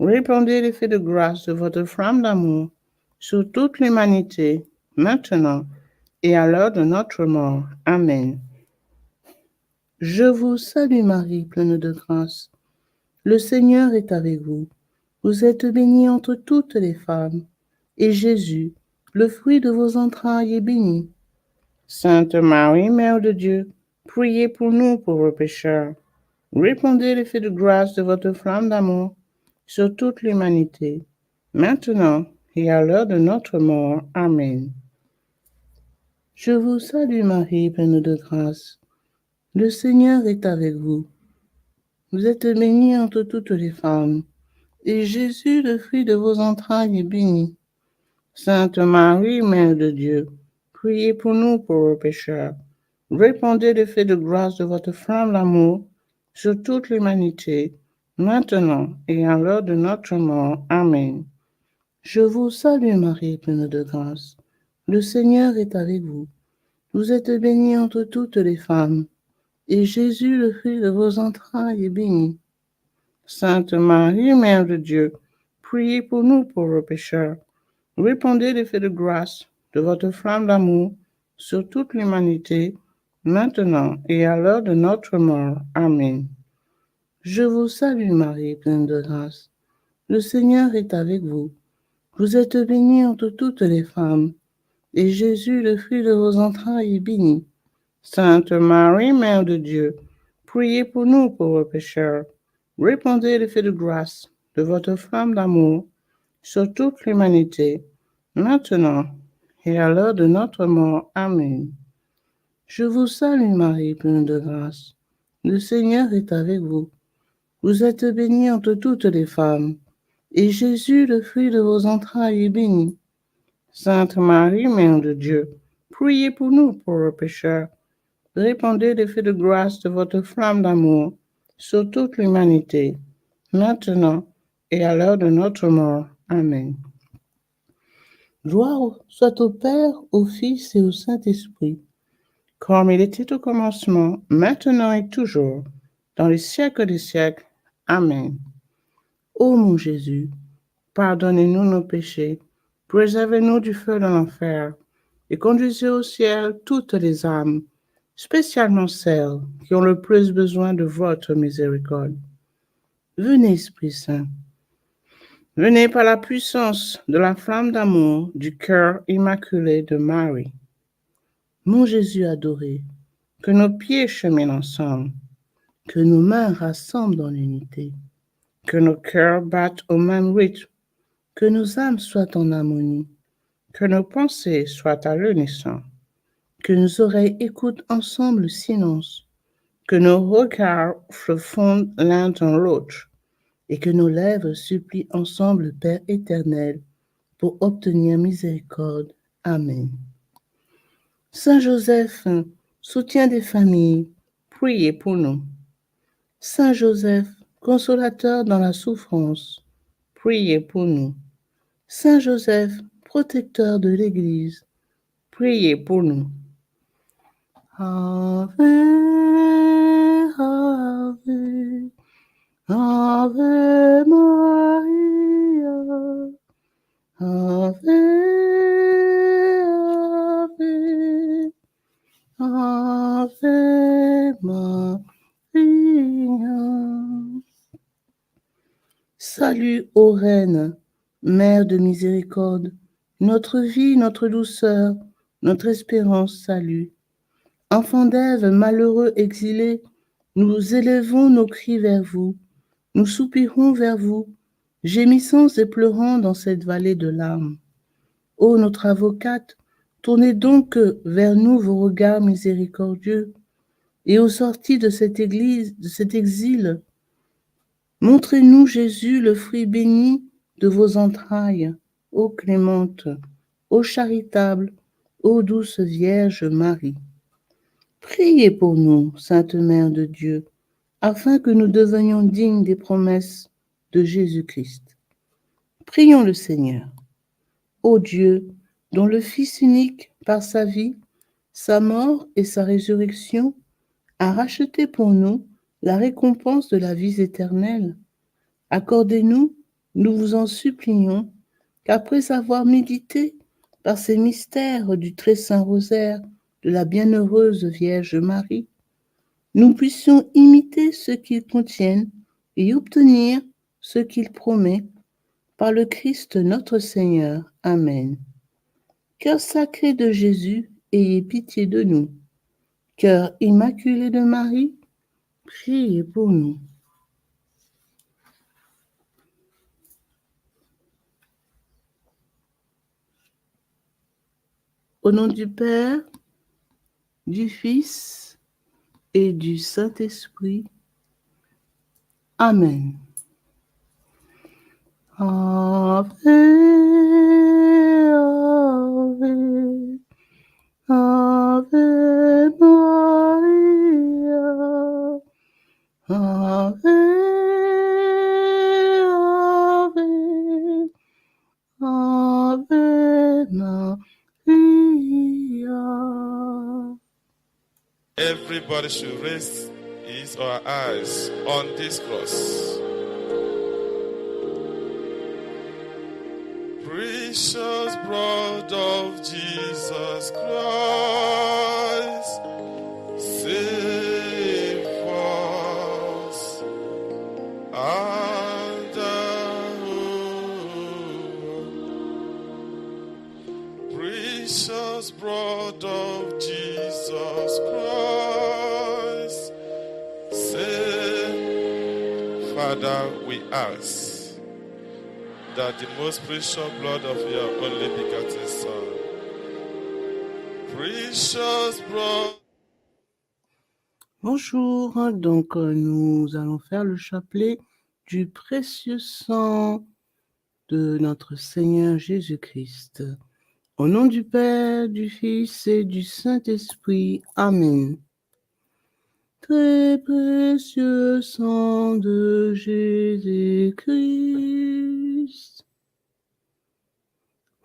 A: Répandez l'effet de grâce de votre flamme d'amour sur toute l'humanité, maintenant et à l'heure de notre mort. Amen. Je vous salue Marie, pleine de grâce. Le Seigneur est avec vous. Vous êtes bénie entre toutes les femmes, et Jésus, le fruit de vos entrailles, est béni. Sainte Marie, Mère de Dieu, priez pour nous pauvres pécheurs. Répandez l'effet de grâce de votre flamme d'amour sur toute l'humanité, maintenant et à l'heure de notre mort. Amen. Je vous salue Marie, pleine de grâce. Le Seigneur est avec vous. Vous êtes bénie entre toutes les femmes, et Jésus, le fruit de vos entrailles, est béni. Sainte Marie, Mère de Dieu, priez pour nous pauvres pécheurs. Répandez l'effet de grâce de votre flamme d'amour sur toute l'humanité, maintenant et à l'heure de notre mort. Amen. Je vous salue Marie, pleine de grâce. Le Seigneur est avec vous. Vous êtes bénie entre toutes les femmes, et Jésus, le fruit de vos entrailles, est béni. Sainte Marie, Mère de Dieu, priez pour nous pauvres pécheurs. Répandez l'effet de grâce de votre flamme d'amour sur toute l'humanité, maintenant et à l'heure de notre mort. Amen. Je vous salue Marie, pleine de grâce. Le Seigneur est avec vous. Vous êtes bénie entre toutes les femmes, et Jésus, le fruit de vos entrailles, est béni. Sainte Marie, Mère de Dieu, priez pour nous pauvres pécheurs. Répandez l'effet de grâce de votre flamme d'amour sur toute l'humanité, maintenant et à l'heure de notre mort. Amen. Je vous salue Marie, pleine de grâce. Le Seigneur est avec vous. Vous êtes bénie entre toutes les femmes, et Jésus, le fruit de vos entrailles, est béni. Sainte Marie, Mère de Dieu, priez pour nous pauvres pécheurs. Répandez l'effet de grâce de votre flamme d'amour sur toute l'humanité, maintenant et à l'heure de notre mort. Amen. Gloire soit au Père, au Fils et au Saint-Esprit, comme il était au commencement, maintenant et toujours, dans les siècles des siècles. Amen. Ô mon Jésus, pardonnez-nous nos péchés, préservez-nous du feu de l'enfer, et conduisez au ciel toutes les âmes, spécialement celles qui ont le plus besoin de votre miséricorde. Venez, Esprit Saint, venez par la puissance de la flamme d'amour du cœur immaculé de Marie. Mon Jésus adoré, que nos pieds cheminent ensemble, que nos mains rassemblent dans l'unité, que nos cœurs battent au même rythme, que nos âmes soient en harmonie, que nos pensées soient à l'unisson, que nos oreilles écoutent ensemble le silence, que nos regards se fondent l'un dans l'autre, et que nos lèvres supplient ensemble le Père éternel pour obtenir miséricorde. Amen. Saint Joseph, soutien des familles, priez pour nous. Saint Joseph, consolateur dans la souffrance, priez pour nous. Saint Joseph, protecteur de l'Église, priez pour nous. Ave, Ave, Ave Maria, Ave, Ave, Ave Maria. Salut, ô Reine, Mère de miséricorde, notre vie, notre douceur, notre espérance, salut. Enfants d'Ève, malheureux exilés, nous élevons nos cris vers vous, nous soupirons vers vous, gémissons et pleurons dans cette vallée de larmes. Ô notre avocate, tournez donc vers nous vos regards miséricordieux, et aux sorties de cette église, de cet exil, montrez-nous Jésus, le fruit béni de vos entrailles, ô clémente, ô charitable, ô douce Vierge Marie. Priez pour nous, Sainte Mère de Dieu, afin que nous devenions dignes des promesses de Jésus-Christ. Prions le Seigneur. Ô Dieu, dont le Fils unique, par sa vie, sa mort et sa résurrection, a racheté pour nous la récompense de la vie éternelle, accordez-nous, nous vous en supplions, qu'après avoir médité par ces mystères du très saint rosaire de la bienheureuse Vierge Marie, nous puissions imiter ce qu'ils contiennent et obtenir ce qu'il promet par le Christ notre Seigneur. Amen. Cœur sacré de Jésus, ayez pitié de nous. Cœur immaculé de Marie, priez pour nous. Au nom du Père, du Fils et du Saint-Esprit. Amen. Ave, Ave, Ave Maria, Ave,
B: Everybody should raise his or her eyes on this cross. Precious blood of Jesus Christ, save us and precious blood of Jesus Christ, save. Father, we ask that the most precious blood of your only begotten Son, precious blood.
A: Bonjour, donc nous allons faire le chapelet du précieux sang de notre Seigneur Jésus-Christ. Au nom du Père, du Fils et du Saint-Esprit. Amen. Très précieux sang de Jésus-Christ.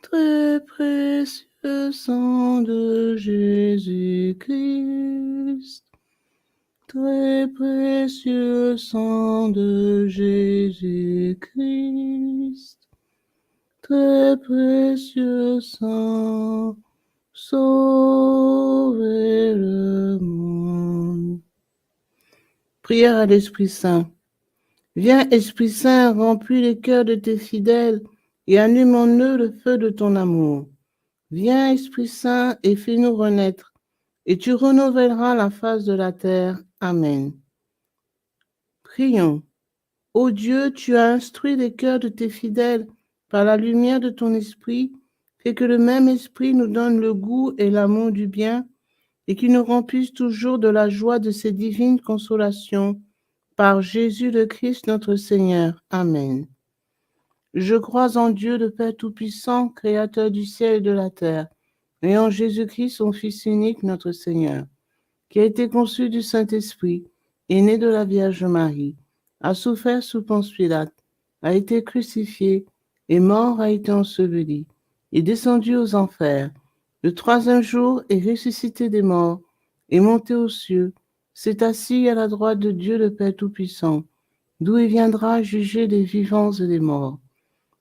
A: Très précieux sang de Jésus-Christ. Très précieux sang de Jésus-Christ. Très précieux sang, sauvez le monde. Prière à l'Esprit Saint. Viens, Esprit Saint, remplis les cœurs de tes fidèles et allume en eux le feu de ton amour. Viens, Esprit Saint, et fais-nous renaître, et tu renouvelleras la face de la terre. Amen. Prions. Ô Dieu, tu as instruit les cœurs de tes fidèles par la lumière de ton esprit, fais que le même esprit nous donne le goût et l'amour du bien, et qu'il nous remplisse toujours de la joie de ces divines consolations. Par Jésus le Christ notre Seigneur. Amen. Je crois en Dieu le Père Tout-Puissant, Créateur du ciel et de la terre, et en Jésus-Christ, son Fils unique, notre Seigneur, qui a été conçu du Saint-Esprit, est né de la Vierge Marie, a souffert sous Ponce Pilate, a été crucifié, est mort, a été enseveli, est descendu aux enfers, le troisième jour est ressuscité des morts, est monté aux cieux, s'est assis à la droite de Dieu le Père Tout-Puissant, d'où il viendra juger les vivants et les morts.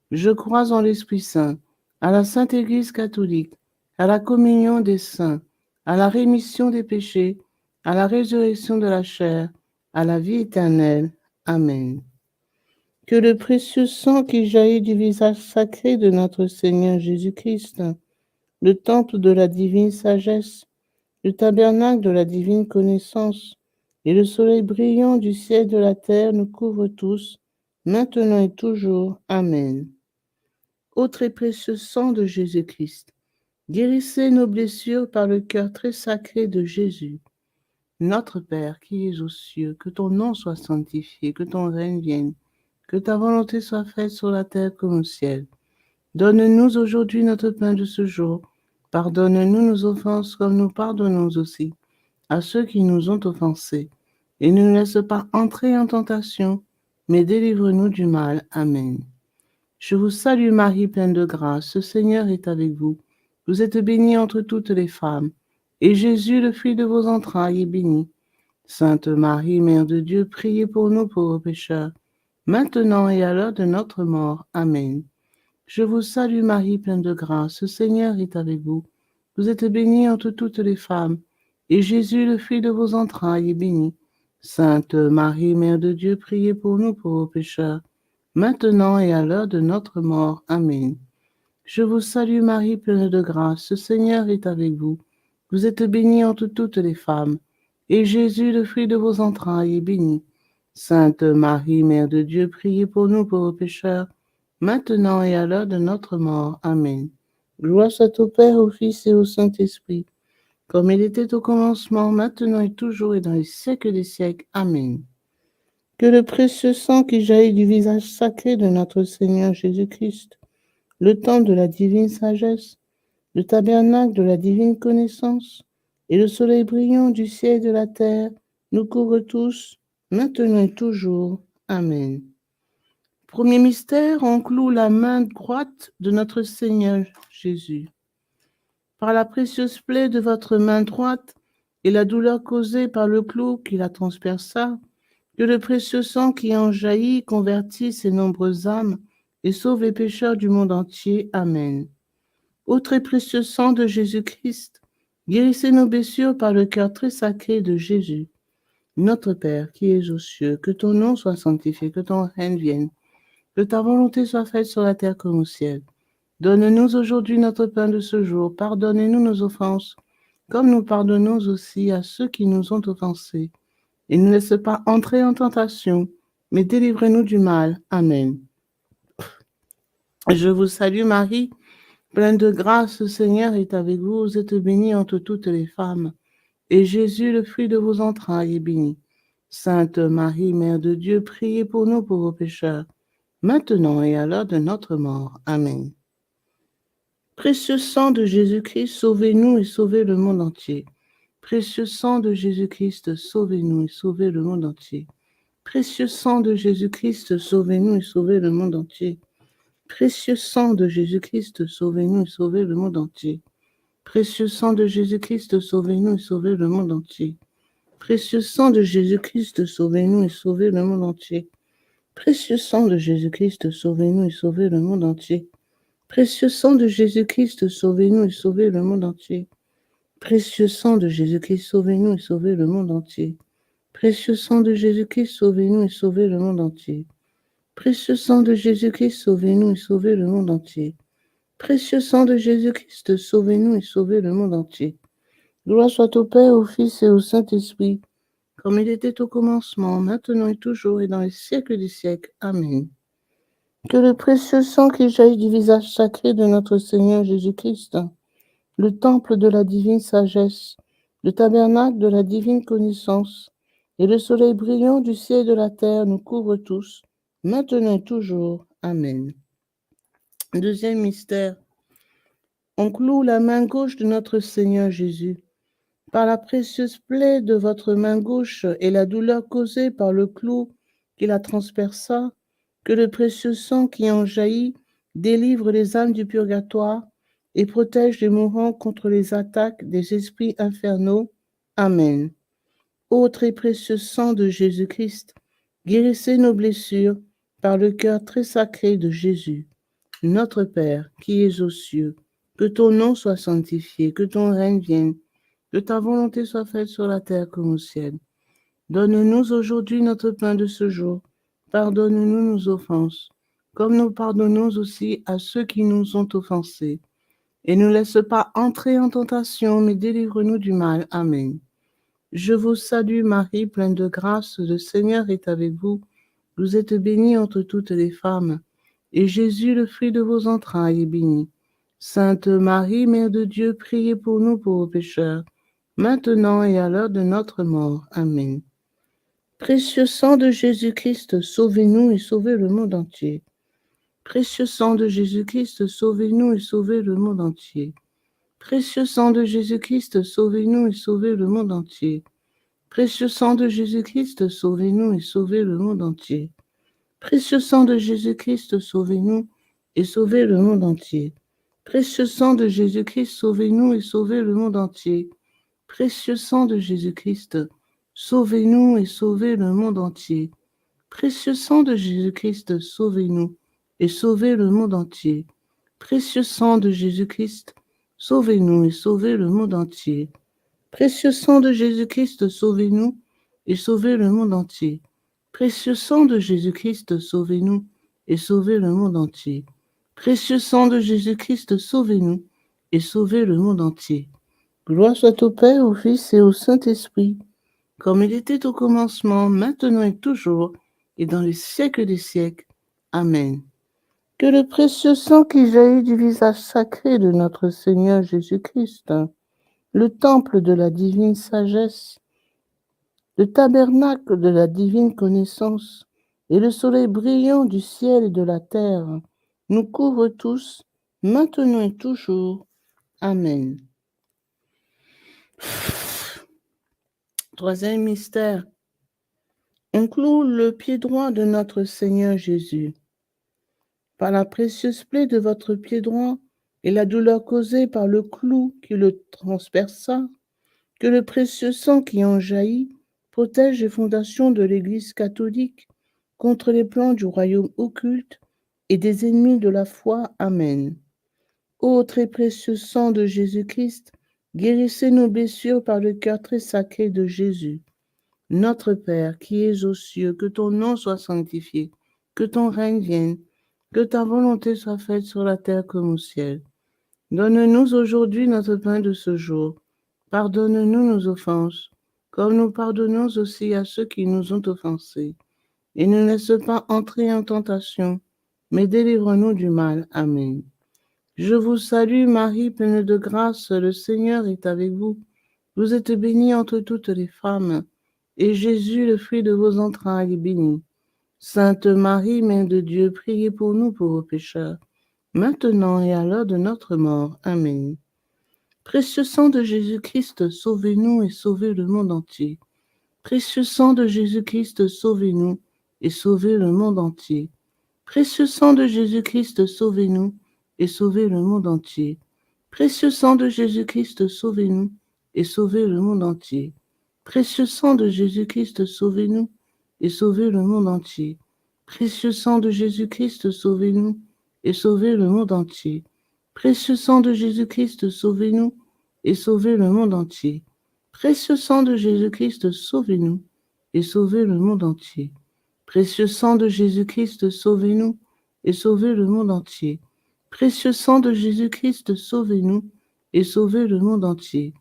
A: Je crois en l'Esprit Saint, à la Sainte Église catholique, à la communion des saints, à la rémission des péchés, à la résurrection de la chair, à la vie éternelle. Amen. Que le précieux sang qui jaillit du visage sacré de notre Seigneur Jésus-Christ, le temple de la divine sagesse, le tabernacle de la divine connaissance et le soleil brillant du ciel de la terre nous couvrent tous, maintenant et toujours. Amen. Ô très précieux sang de Jésus-Christ, guérissez nos blessures par le cœur très sacré de Jésus. Notre Père qui es aux cieux, que ton nom soit sanctifié, que ton règne vienne, que ta volonté soit faite sur la terre comme au ciel. Donne-nous aujourd'hui notre pain de ce jour. Pardonne-nous nos offenses comme nous pardonnons aussi à ceux qui nous ont offensés. Et ne nous laisse pas entrer en tentation, mais délivre-nous du mal. Amen. Je vous salue Marie, pleine de grâce, le Seigneur est avec vous. Vous êtes bénie entre toutes les femmes, et Jésus, le fruit de vos entrailles, est béni. Sainte Marie, Mère de Dieu, priez pour nous pauvres pécheurs, maintenant et à l'heure de notre mort. Amen. Je vous salue Marie, pleine de grâce, le Seigneur est avec vous. Vous êtes bénie entre toutes les femmes, et Jésus, le fruit de vos entrailles, est béni. Sainte Marie, Mère de Dieu, priez pour nous pauvres pécheurs, maintenant et à l'heure de notre mort. Amen. Je vous salue Marie, pleine de grâce, le Seigneur est avec vous. Vous êtes bénie entre toutes les femmes, et Jésus, le fruit de vos entrailles, est béni. Sainte Marie, Mère de Dieu, priez pour nous pauvres pécheurs, maintenant et à l'heure de notre mort. Amen. Gloire soit au Père, au Fils et au Saint-Esprit, comme il était au commencement, maintenant et toujours et dans les siècles des siècles. Amen. Que le précieux sang qui jaillit du visage sacré de notre Seigneur Jésus-Christ, le temple de la divine sagesse, le tabernacle de la divine connaissance et le soleil brillant du ciel et de la terre nous couvrent tous, maintenant et toujours. Amen. Premier mystère, on cloue la main droite de notre Seigneur Jésus. Par la précieuse plaie de votre main droite, et la douleur causée par le clou qui la transperça, que le précieux sang qui en jaillit convertisse ces nombreuses âmes et sauve les pécheurs du monde entier. Amen. Ô très précieux sang de Jésus-Christ, guérissez nos blessures par le cœur très sacré de Jésus. Notre Père qui es aux cieux, que ton nom soit sanctifié, que ton règne vienne, que ta volonté soit faite sur la terre comme au ciel. Donne-nous aujourd'hui notre pain de ce jour. Pardonnez-nous nos offenses, comme nous pardonnons aussi à ceux qui nous ont offensés. Et ne laisse pas entrer en tentation, mais délivrez-nous du mal. Amen. Je vous salue Marie, pleine de grâce, le Seigneur est avec vous. Vous êtes bénie entre toutes les femmes. Et Jésus, le fruit de vos entrailles, est béni. Sainte Marie, Mère de Dieu, priez pour nous pauvres pécheurs, maintenant et à l'heure de notre mort. Amen. Précieux sang de Jésus-Christ, sauvez-nous et sauvez le monde entier. Précieux sang de Jésus-Christ, sauvez-nous et sauvez le monde entier. Précieux sang de Jésus-Christ, sauvez-nous et sauvez le monde entier. Précieux sang de Jésus-Christ, sauvez-nous et sauvez le monde entier. Précieux sang de Jésus-Christ, sauvez-nous et sauvez le monde entier. Précieux sang de Jésus-Christ, sauvez-nous et sauvez le monde entier. Précieux sang de Jésus-Christ, sauvez-nous et sauvez le monde entier. Précieux sang de Jésus-Christ, sauvez-nous et sauvez le monde entier. Précieux sang de Jésus-Christ, sauvez-nous et sauvez le monde entier. Précieux sang de Jésus-Christ, sauvez-nous et sauvez le monde entier. Précieux sang de Jésus-Christ, sauvez-nous et sauvez le monde entier. Précieux sang de Jésus-Christ, sauvez-nous et sauvez le monde entier. Gloire soit au Père, au Fils et au Saint-Esprit, comme il était au commencement, maintenant et toujours, et dans les siècles des siècles. Amen. Que le précieux sang qui jaillit du visage sacré de notre Seigneur Jésus-Christ, le temple de la divine sagesse, le tabernacle de la divine connaissance, et le soleil brillant du ciel et de la terre nous couvrent tous, maintenant et toujours. Amen. Deuxième mystère. On cloue la main gauche de notre Seigneur Jésus. Par la précieuse plaie de votre main gauche et la douleur causée par le clou qui la transperça, que le précieux sang qui en jaillit délivre les âmes du purgatoire et protège les mourants contre les attaques des esprits infernaux. Amen. Ô très précieux sang de Jésus-Christ, guérissez nos blessures par le cœur très sacré de Jésus. Notre Père, qui es aux cieux, que ton nom soit sanctifié, que ton règne vienne, que ta volonté soit faite sur la terre comme au ciel. Donne-nous aujourd'hui notre pain de ce jour. Pardonne-nous nos offenses, comme nous pardonnons aussi à ceux qui nous ont offensés. Et ne laisse pas entrer en tentation, mais délivre-nous du mal. Amen. Je vous salue Marie, pleine de grâce, le Seigneur est avec vous. Vous êtes bénie entre toutes les femmes, et Jésus, le fruit de vos entrailles, est béni. Sainte Marie, Mère de Dieu, priez pour nous pauvres pécheurs, maintenant et à l'heure de notre mort. Amen. Précieux sang de Jésus-Christ, sauvez-nous et sauvez le monde entier. Précieux sang de Jésus-Christ, sauvez-nous et sauvez le monde entier. Précieux sang de Jésus-Christ, sauvez-nous et sauvez le monde entier. Précieux sang de Jésus-Christ, sauvez-nous et sauvez le monde entier. Précieux sang de Jésus-Christ, sauvez-nous et sauvez le monde entier. Précieux sang de Jésus-Christ, sauvez-nous et sauvez le monde entier. Précieux sang de Jésus-Christ, sauvez-nous et sauvez le monde entier. Précieux sang de Jésus-Christ, sauvez-nous et sauvez le monde entier. Précieux sang de Jésus-Christ, sauvez-nous et sauvez le monde entier. Précieux sang de Jésus-Christ, sauvez-nous et sauvez le monde entier. Précieux sang de Jésus-Christ, sauvez-nous et sauvez le monde entier. Précieux sang de Jésus-Christ, sauvez-nous et sauvez le monde entier. Gloire soit au Père, au Fils et au Saint-Esprit, comme il était au commencement, maintenant et toujours, et dans les siècles des siècles. Amen. Que le précieux sang qui jaillit du visage sacré de notre Seigneur Jésus-Christ, le temple de la divine sagesse, le tabernacle de la divine connaissance et le soleil brillant du ciel et de la terre nous couvrent tous, maintenant et toujours. Amen. Troisième mystère. On cloue le pied droit de notre Seigneur Jésus. Par la précieuse plaie de votre pied droit et la douleur causée par le clou qui le transperça, Que le précieux sang qui en jaillit protège les fondations de l'Église catholique contre les plans du royaume occulte et des ennemis de la foi. Amen. Ô très précieux sang de Jésus-Christ, guérissez nos blessures par le cœur très sacré de Jésus. Notre Père qui es aux cieux, que ton nom soit sanctifié, que ton règne vienne, que ta volonté soit faite sur la terre comme au ciel. Donne-nous aujourd'hui notre pain de ce jour. Pardonne-nous nos offenses, comme nous pardonnons aussi à ceux qui nous ont offensés. Et ne laisse pas entrer en tentation, mais délivre-nous du mal. Amen. Je vous salue Marie, pleine de grâce, le Seigneur est avec vous. Vous êtes bénie entre toutes les femmes, et Jésus, le fruit de vos entrailles, est béni. Sainte Marie, Mère de Dieu, priez pour nous pauvres pécheurs, maintenant et à l'heure de notre mort. Amen. Précieux sang de Jésus-Christ, sauvez-nous et sauvez le monde entier. Précieux sang de Jésus-Christ, sauvez-nous et sauvez le monde entier. Précieux sang de Jésus-Christ, sauvez-nous et sauvez le monde entier. Précieux sang de Jésus-Christ, sauvez-nous et sauvez le monde entier. Précieux sang de Jésus-Christ, sauvez-nous et sauvez le monde entier. Précieux sang de Jésus-Christ, sauvez-nous et sauvez le monde entier. Précieux sang de Jésus-Christ, sauvez-nous et sauvez le monde entier. Précieux sang de Jésus-Christ, sauvez-nous et sauvez le monde entier. Précieux sang de Jésus-Christ, sauvez-nous et sauvez le monde entier. Précieux sang de Jésus-Christ, sauvez-nous et sauvez le monde entier.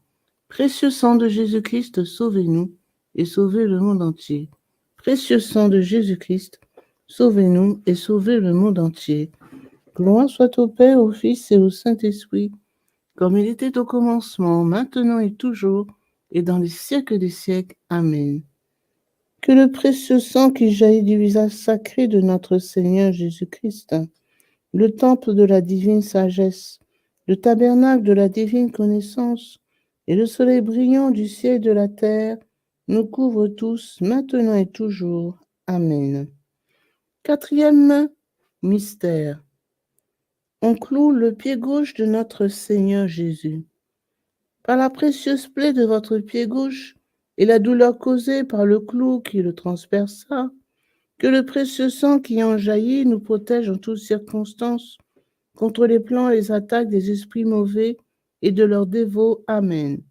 A: Précieux sang de Jésus-Christ, sauvez-nous et sauvez le monde entier. Précieux sang de Jésus-Christ, sauvez-nous et sauvez le monde entier. Gloire soit au Père, au Fils et au Saint-Esprit, comme il était au commencement, maintenant et toujours, et dans les siècles des siècles. Amen. Que le précieux sang qui jaillit du visage sacré de notre Seigneur Jésus-Christ, le temple de la divine sagesse, le tabernacle de la divine connaissance et le soleil brillant du ciel et de la terre nous couvrent tous, maintenant et toujours. Amen. Quatrième mystère. On cloue le pied gauche de notre Seigneur Jésus. Par la précieuse plaie de votre pied gauche et la douleur causée par le clou qui le transperça, que le précieux sang qui en jaillit nous protège en toutes circonstances contre les plans et les attaques des esprits mauvais et de leurs dévots. Amen.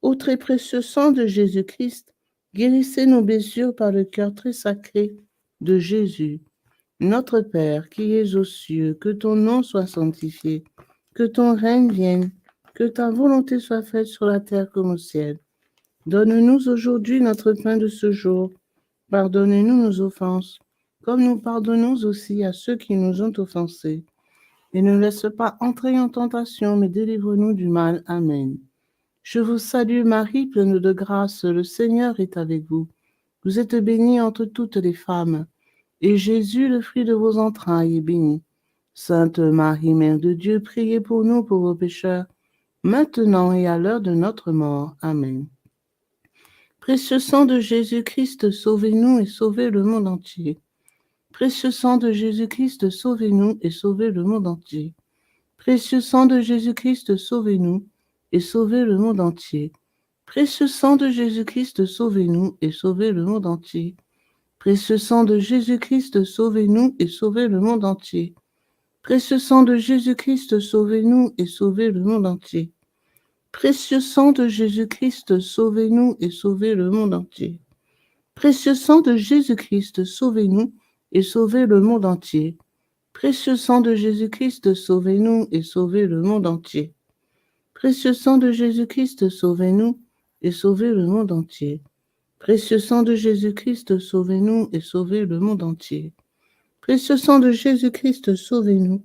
A: Ô très précieux sang de Jésus-Christ, guérissez nos blessures par le cœur très sacré de Jésus. Notre Père qui es aux cieux, que ton nom soit sanctifié, que ton règne vienne, que ta volonté soit faite sur la terre comme au ciel. Donne-nous aujourd'hui notre pain de ce jour. Pardonnez-nous nos offenses, comme nous pardonnons aussi à ceux qui nous ont offensés. Et ne laisse pas entrer en tentation, mais délivre-nous du mal. Amen. Je vous salue Marie, pleine de grâce, le Seigneur est avec vous. Vous êtes bénie entre toutes les femmes, et Jésus, le fruit de vos entrailles, est béni. Sainte Marie, Mère de Dieu, priez pour nous pauvres pécheurs, maintenant et à l'heure de notre mort. Amen. Précieux sang de Jésus-Christ, sauvez-nous et sauvez le monde entier. Précieux sang de Jésus-Christ, sauvez-nous et sauvez le monde entier. Précieux sang de Jésus-Christ, sauvez-nous et sauvez le monde entier. Précieux sang de Jésus-Christ, sauvez-nous et sauvez le monde entier. Précieux sang de Jésus-Christ, sauvez-nous et sauvez le monde entier. Précieux sang de Jésus-Christ, sauvez-nous et sauvez le monde entier. Précieux sang de Jésus-Christ, sauvez-nous et sauvez le monde entier. Précieux sang de Jésus-Christ, sauvez-nous et sauvez le monde entier. Précieux sang de Jésus-Christ, sauvez-nous et sauvez le monde entier. Précieux sang de Jésus-Christ, sauvez-nous et sauvez le monde entier. Précieux sang de Jésus-Christ, sauvez-nous et sauvez le monde entier. Précieux sang de Jésus-Christ, sauvez-nous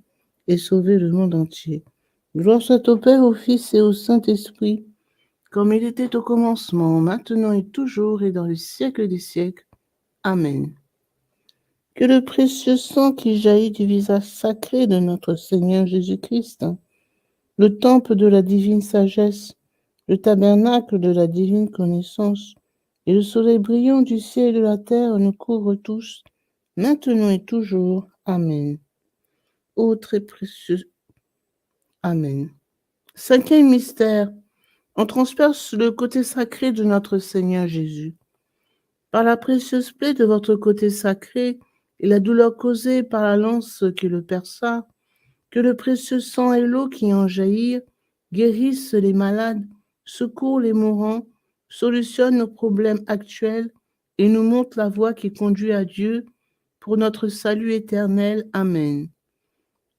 A: et sauvez le monde entier. Gloire soit au Père, au Fils et au Saint-Esprit, comme il était au commencement, maintenant et toujours, et dans les siècles des siècles. Amen. Que le précieux sang qui jaillit du visage sacré de notre Seigneur Jésus-Christ, le temple de la divine sagesse, le tabernacle de la divine connaissance, et le soleil brillant du ciel et de la terre nous couvre tous, maintenant et toujours. Amen. Ô très précieux. Amen. Cinquième mystère, On transperce le côté sacré de notre Seigneur Jésus. Par la précieuse plaie de votre côté sacré et la douleur causée par la lance qui le perça, que le précieux sang et l'eau qui en jaillirent guérissent les malades, secourent les mourants, solutionnent nos problèmes actuels et nous montrent la voie qui conduit à Dieu pour notre salut éternel. Amen.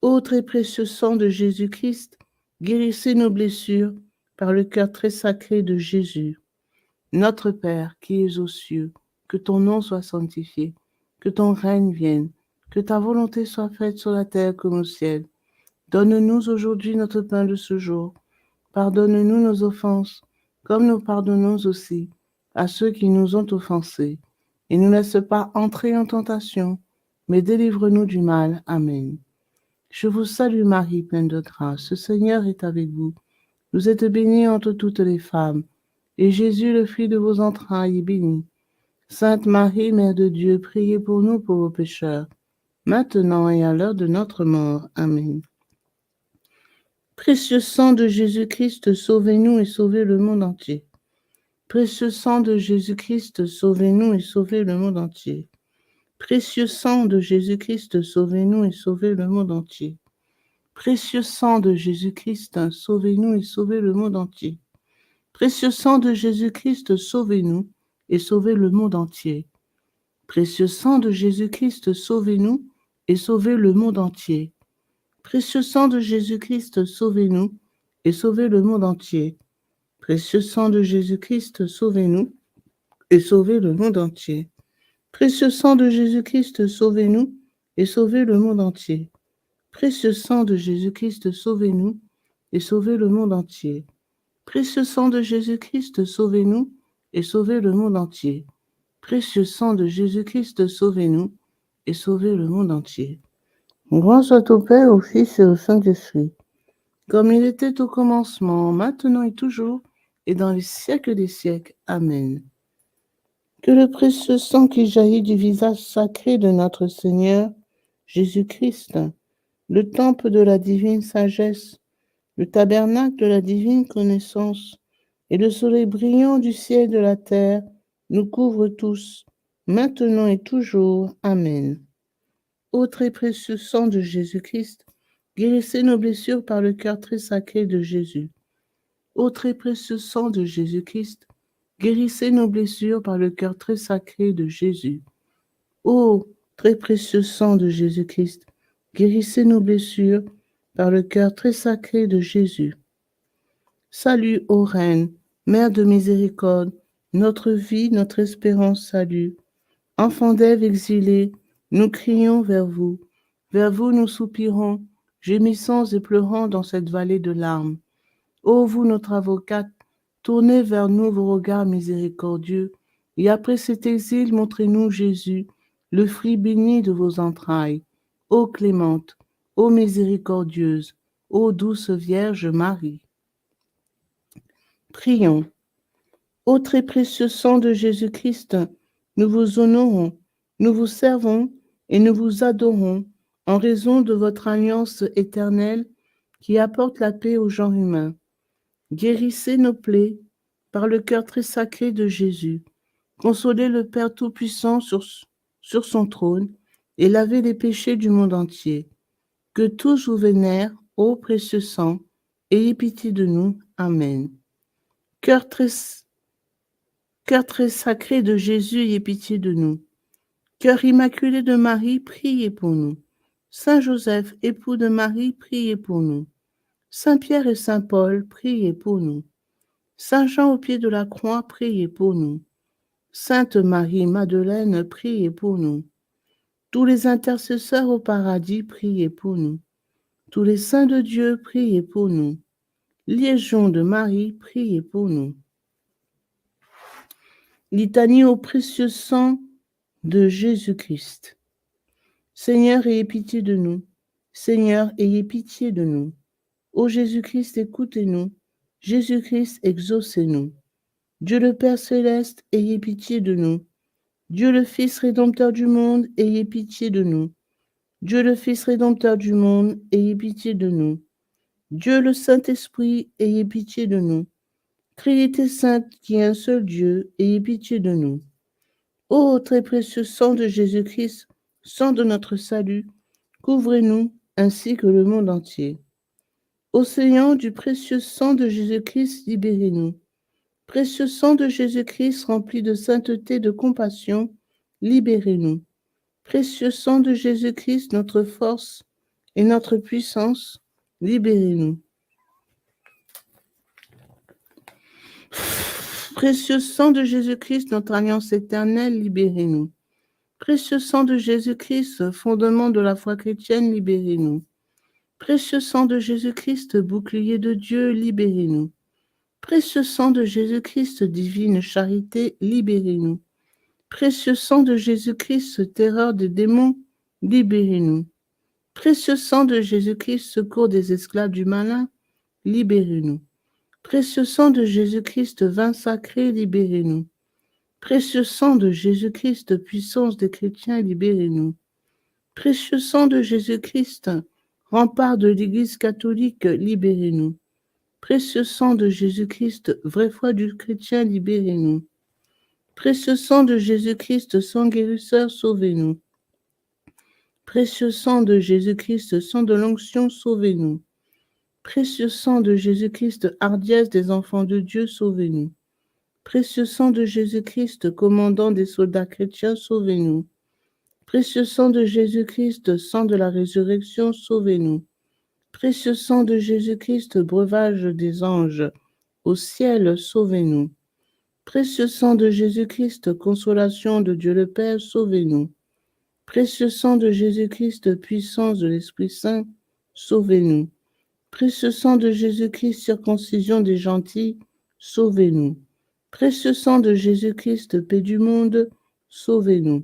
A: Ô très précieux sang de Jésus-Christ, guérissez nos blessures par le cœur très sacré de Jésus. Notre Père qui es aux cieux, que ton nom soit sanctifié, que ton règne vienne, que ta volonté soit faite sur la terre comme au ciel. Donne-nous aujourd'hui notre pain de ce jour. Pardonne-nous nos offenses, comme nous pardonnons aussi à ceux qui nous ont offensés. Et ne nous laisse pas entrer en tentation, mais délivre-nous du mal. Amen. Je vous salue Marie, pleine de grâce. Le Seigneur est avec vous. Vous êtes bénie entre toutes les femmes, et Jésus, le fruit de vos entrailles, est béni. Sainte Marie, Mère de Dieu, priez pour nous pauvres pécheurs, maintenant et à l'heure de notre mort. Amen. Précieux sang de Jésus-Christ, sauvez-nous et sauvez le monde entier. Précieux sang de Jésus-Christ, sauvez-nous et sauvez le monde entier. Précieux sang de Jésus-Christ, sauvez-nous et sauvez le monde entier. Précieux sang de Jésus-Christ, sauvez-nous et sauvez le monde entier. Précieux sang de Jésus-Christ, sauvez-nous et sauvez le monde entier. Précieux sang de Jésus-Christ, sauvez-nous et sauvez le monde entier. Précieux sang de Jésus-Christ, sauvez-nous et sauvez le monde entier. Précieux sang de Jésus-Christ, sauvez-nous et sauvez le monde entier. Précieux sang de Jésus-Christ, sauvez-nous et sauvez le monde entier. Précieux sang de Jésus-Christ, sauvez-nous et sauvez le monde entier. Précieux sang de Jésus-Christ, sauvez-nous et sauvez le monde entier. Précieux sang de Jésus-Christ, sauvez-nous et sauvez le monde entier. Gloire soit au Père, au Fils et au Saint-Esprit, comme il était au commencement, maintenant et toujours, et dans les siècles des siècles. Amen. Que le précieux sang qui jaillit du visage sacré de notre Seigneur Jésus-Christ, le temple de la divine sagesse, le tabernacle de la divine connaissance, et le soleil brillant du ciel et de la terre, nous couvre tous, maintenant et toujours. Amen. Ô très précieux sang de Jésus-Christ, guérissez nos blessures par le cœur très sacré de Jésus. Ô très précieux sang de Jésus-Christ, guérissez nos blessures par le cœur très sacré de Jésus. Ô très précieux sang de Jésus-Christ, guérissez nos blessures par le cœur très sacré de Jésus. Salut, ô Reine, Mère de miséricorde, notre vie, notre espérance, salut. Enfants d'Ève exilés, nous crions vers vous nous soupirons, gémissons et pleurons dans cette vallée de larmes. Ô vous, notre avocate, tournez vers nous vos regards miséricordieux, et après cet exil, montrez-nous Jésus, le fruit béni de vos entrailles. Ô clémente, ô miséricordieuse, ô douce Vierge Marie. Prions. Ô très précieux sang de Jésus-Christ, nous vous honorons, nous vous servons et nous vous adorons en raison de votre alliance éternelle qui apporte la paix au genre humain. Guérissez nos plaies par le cœur très sacré de Jésus. Consolez le Père Tout-Puissant sur son trône et lavez les péchés du monde entier. Que tous vous vénèrent, ô précieux sang, ayez pitié de nous. Amen. Cœur très sacré de Jésus, ayez pitié de nous. Cœur immaculé de Marie, priez pour nous. Saint Joseph, époux de Marie, priez pour nous. Saint Pierre et Saint Paul, priez pour nous. Saint Jean au pied de la croix, priez pour nous. Sainte Marie-Madeleine, priez pour nous. Tous les intercesseurs au paradis, priez pour nous. Tous les saints de Dieu, priez pour nous. Légion de Marie, priez pour nous. Litanie au précieux sang de Jésus-Christ. Seigneur, ayez pitié de nous. Seigneur, ayez pitié de nous. Ô Jésus-Christ, écoutez-nous. Jésus-Christ, exaucez-nous. Dieu le Père céleste, ayez pitié de nous. Dieu le Fils rédempteur du monde, ayez pitié de nous. Dieu le Fils rédempteur du monde, ayez pitié de nous. Dieu le Saint-Esprit, ayez pitié de nous. Trinité sainte qui est un seul Dieu, ayez pitié de nous. Ô très précieux sang de Jésus-Christ, sang de notre salut, couvrez-nous ainsi que le monde entier. Océan du précieux sang de Jésus-Christ, libérez-nous. Précieux sang de Jésus-Christ rempli de sainteté, de compassion, libérez-nous. Précieux sang de Jésus-Christ, notre force et notre puissance, libérez-nous. Précieux sang de Jésus-Christ, notre alliance éternelle, libérez-nous. Précieux sang de Jésus-Christ, fondement de la foi chrétienne, libérez-nous. Précieux sang de Jésus-Christ, bouclier de Dieu, libérez-nous. Précieux sang de Jésus-Christ, divine charité, libérez-nous. Précieux sang de Jésus-Christ, terreur des démons, libérez-nous. Précieux sang de Jésus-Christ, secours des esclaves du malin, libérez-nous. Précieux sang de Jésus-Christ, vin sacré, libérez-nous. Précieux sang de Jésus-Christ, puissance des chrétiens, libérez-nous. Précieux sang de Jésus-Christ, rempart de l'Église catholique, libérez-nous. Précieux sang de Jésus-Christ, vraie foi du chrétien, libérez-nous. Précieux sang de Jésus-Christ, sang guérisseur, sauvez-nous. Précieux sang de Jésus-Christ, sang de l'onction, sauvez-nous. Précieux sang de Jésus-Christ, hardiesse des enfants de Dieu, sauvez-nous. Précieux sang de Jésus-Christ, commandant des soldats chrétiens, sauvez-nous. Précieux sang de Jésus-Christ, sang de la résurrection, sauvez-nous. Précieux sang de Jésus-Christ, breuvage des anges, au ciel, sauvez-nous. Précieux sang de Jésus-Christ, consolation de Dieu le Père, sauvez-nous. Précieux sang de Jésus-Christ, puissance de l'Esprit Saint, sauvez-nous. Précieux sang de Jésus-Christ, circoncision des gentils, sauvez-nous. Précieux sang de Jésus-Christ, paix du monde, sauvez-nous.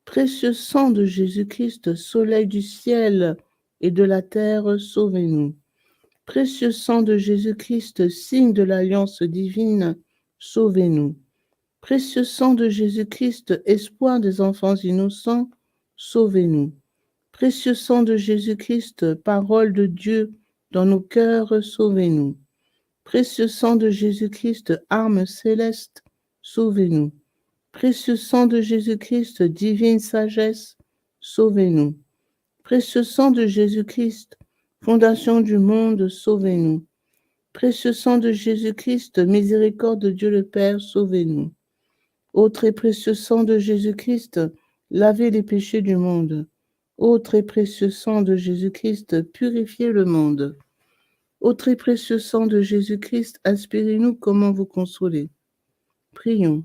A: Précieux sang de Jésus-Christ, soleil du ciel et de la terre, sauvez-nous. Précieux sang de Jésus-Christ, signe de l'alliance divine, sauvez-nous. Précieux sang de Jésus-Christ, espoir des enfants innocents, sauvez-nous. Précieux sang de Jésus-Christ, parole de Dieu dans nos cœurs, sauvez-nous. Précieux sang de Jésus-Christ, arme céleste, sauvez-nous. Précieux sang de Jésus-Christ, divine sagesse, sauvez-nous. Précieux sang de Jésus-Christ, fondation du monde, sauvez-nous. Précieux sang de Jésus-Christ, miséricorde de Dieu le Père, sauvez-nous. Ô très précieux sang de Jésus-Christ, lavez les péchés du monde. Ô très précieux sang de Jésus-Christ, purifiez le monde. Ô très précieux sang de Jésus-Christ, inspirez-nous comment vous consoler. Prions.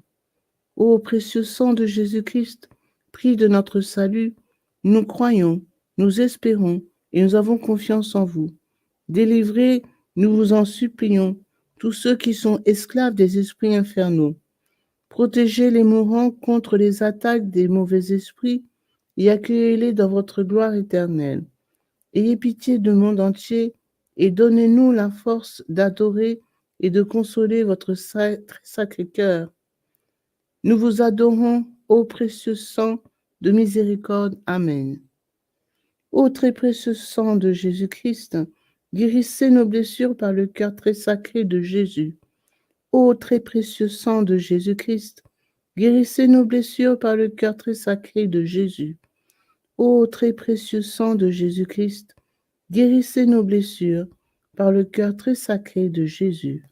A: Ô précieux sang de Jésus-Christ, prix de notre salut, nous croyons, nous espérons et nous avons confiance en vous. Délivrez, nous vous en supplions, tous ceux qui sont esclaves des esprits infernaux. Protégez les mourants contre les attaques des mauvais esprits et accueillez-les dans votre gloire éternelle. Ayez pitié du monde entier et donnez-nous la force d'adorer et de consoler votre sacré cœur. Nous vous adorons, ô précieux sang de miséricorde. Amen. Ô très précieux sang de Jésus-Christ, guérissez nos blessures par le cœur très sacré de Jésus. Ô très précieux sang de Jésus-Christ, guérissez nos blessures par le cœur très sacré de Jésus. Ô très précieux sang de Jésus-Christ, guérissez nos blessures par le cœur très sacré de Jésus.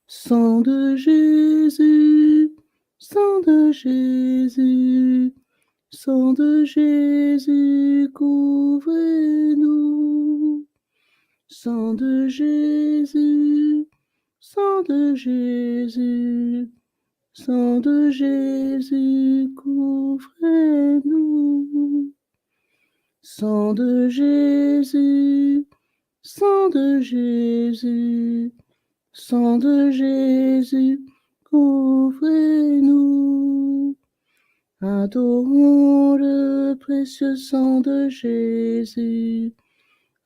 A: Sang de Jésus, sang de Jésus, sang de Jésus, couvrez-nous. Sang de Jésus, sang de Jésus, sang de Jésus, couvrez-nous. Sang de Jésus, sang de Jésus, sang de Jésus, couvrez-nous. Adorons le précieux sang de Jésus.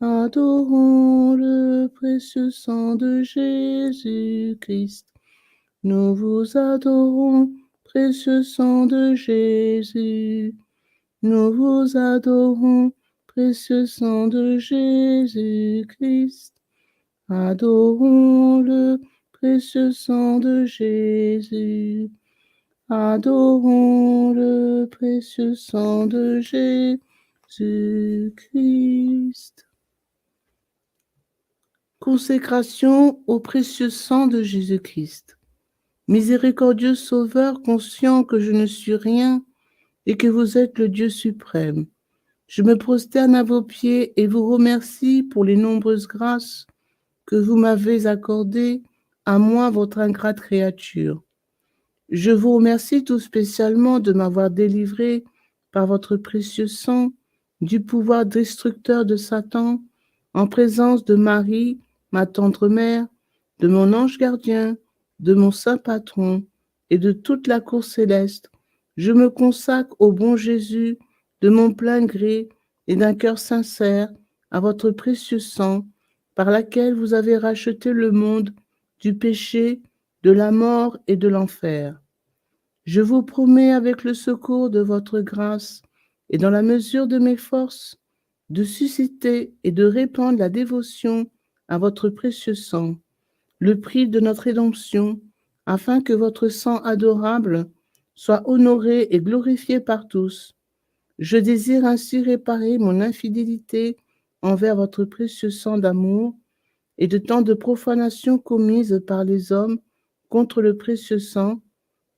A: Adorons le précieux sang de Jésus-Christ. Nous vous adorons, précieux sang de Jésus. Nous vous adorons, précieux sang de Jésus-Christ. Adorons le précieux sang de Jésus. Adorons le précieux sang de Jésus-Christ. Consécration au précieux sang de Jésus-Christ. Miséricordieux Sauveur, conscient que je ne suis rien et que vous êtes le Dieu suprême, je me prosterne à vos pieds et vous remercie pour les nombreuses grâces que vous m'avez accordées, à moi, votre ingrate créature. Je vous remercie tout spécialement de m'avoir délivré par votre précieux sang du pouvoir destructeur de Satan, en présence de Marie, ma tendre mère, de mon ange gardien, de mon saint patron et de toute la cour céleste. Je me consacre au bon Jésus de mon plein gré et d'un cœur sincère à votre précieux sang, par laquelle vous avez racheté le monde du péché, de la mort et de l'enfer. Je vous promets, avec le secours de votre grâce et dans la mesure de mes forces, de susciter et de répandre la dévotion à votre précieux sang, le prix de notre rédemption, afin que votre sang adorable soit honoré et glorifié par tous. Je désire ainsi réparer mon infidélité envers votre précieux sang d'amour et de tant de profanations commises par les hommes contre le précieux sang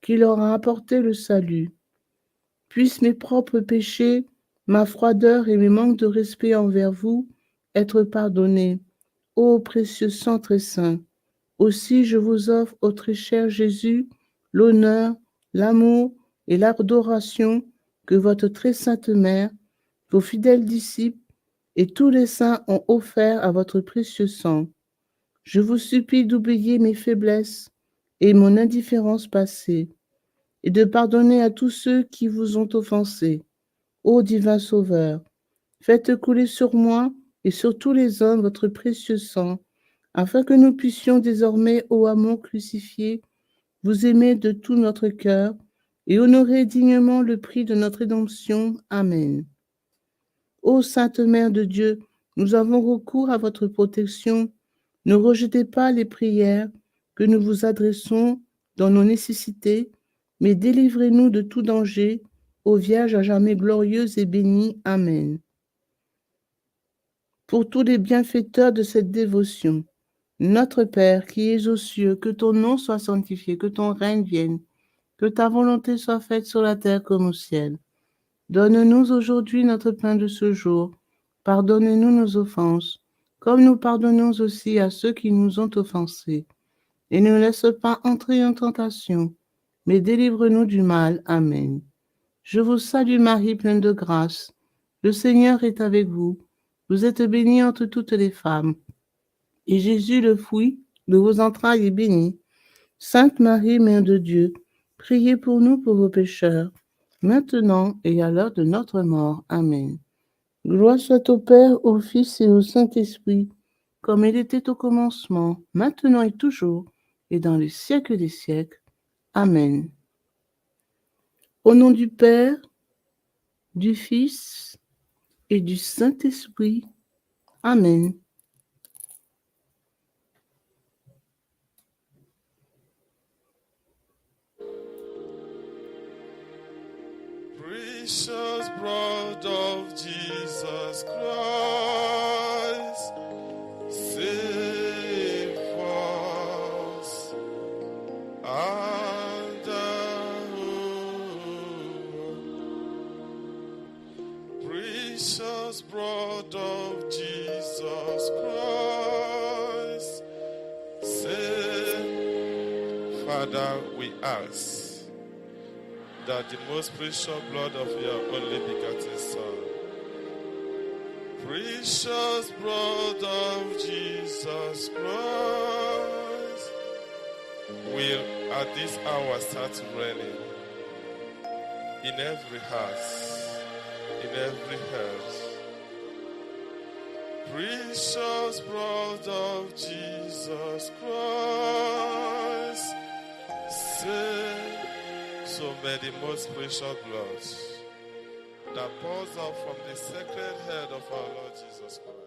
A: qui leur a apporté le salut. Puissent mes propres péchés, ma froideur et mes manques de respect envers vous être pardonnés, ô précieux sang très saint. Aussi je vous offre, ô très cher Jésus, l'honneur, l'amour et l'adoration que votre très sainte mère, vos fidèles disciples et tous les saints ont offert à votre précieux sang. Je vous supplie d'oublier mes faiblesses et mon indifférence passée, et de pardonner à tous ceux qui vous ont offensé. Ô divin Sauveur, faites couler sur moi et sur tous les hommes votre précieux sang, afin que nous puissions désormais, ô amour crucifié, vous aimer de tout notre cœur et honorer dignement le prix de notre rédemption. Amen. Ô Sainte Mère de Dieu, nous avons recours à votre protection. Ne rejetez pas les prières que nous vous adressons dans nos nécessités, mais délivrez-nous de tout danger, ô Vierge à jamais glorieuse et bénie. Amen. Pour tous les bienfaiteurs de cette dévotion, notre Père qui es aux cieux, que ton nom soit sanctifié, que ton règne vienne, que ta volonté soit faite sur la terre comme au ciel. Donne-nous aujourd'hui notre pain de ce jour. Pardonne-nous nos offenses, comme nous pardonnons aussi à ceux qui nous ont offensés. Et ne nous laisse pas entrer en tentation, mais délivre-nous du mal. Amen. Je vous salue Marie, pleine de grâce. Le Seigneur est avec vous. Vous êtes bénie entre toutes les femmes. Et Jésus, le fruit de vos entrailles, est béni. Sainte Marie, Mère de Dieu, priez pour nous pauvres pécheurs, maintenant et à l'heure de notre mort. Amen. Gloire soit au Père, au Fils et au Saint-Esprit, comme il était au commencement, maintenant et toujours, et dans les siècles des siècles. Amen. Au nom du Père, du Fils et du Saint-Esprit. Amen.
B: Precious blood of Jesus Christ, save us. And precious blood of Jesus Christ, save. Father, we ask that the most precious blood of your only begotten Son, precious blood of Jesus Christ, will at this hour start raining in every house, in every heart. Precious blood of Jesus Christ, save. So may the most precious blood that pours out from the sacred head of our Lord Jesus Christ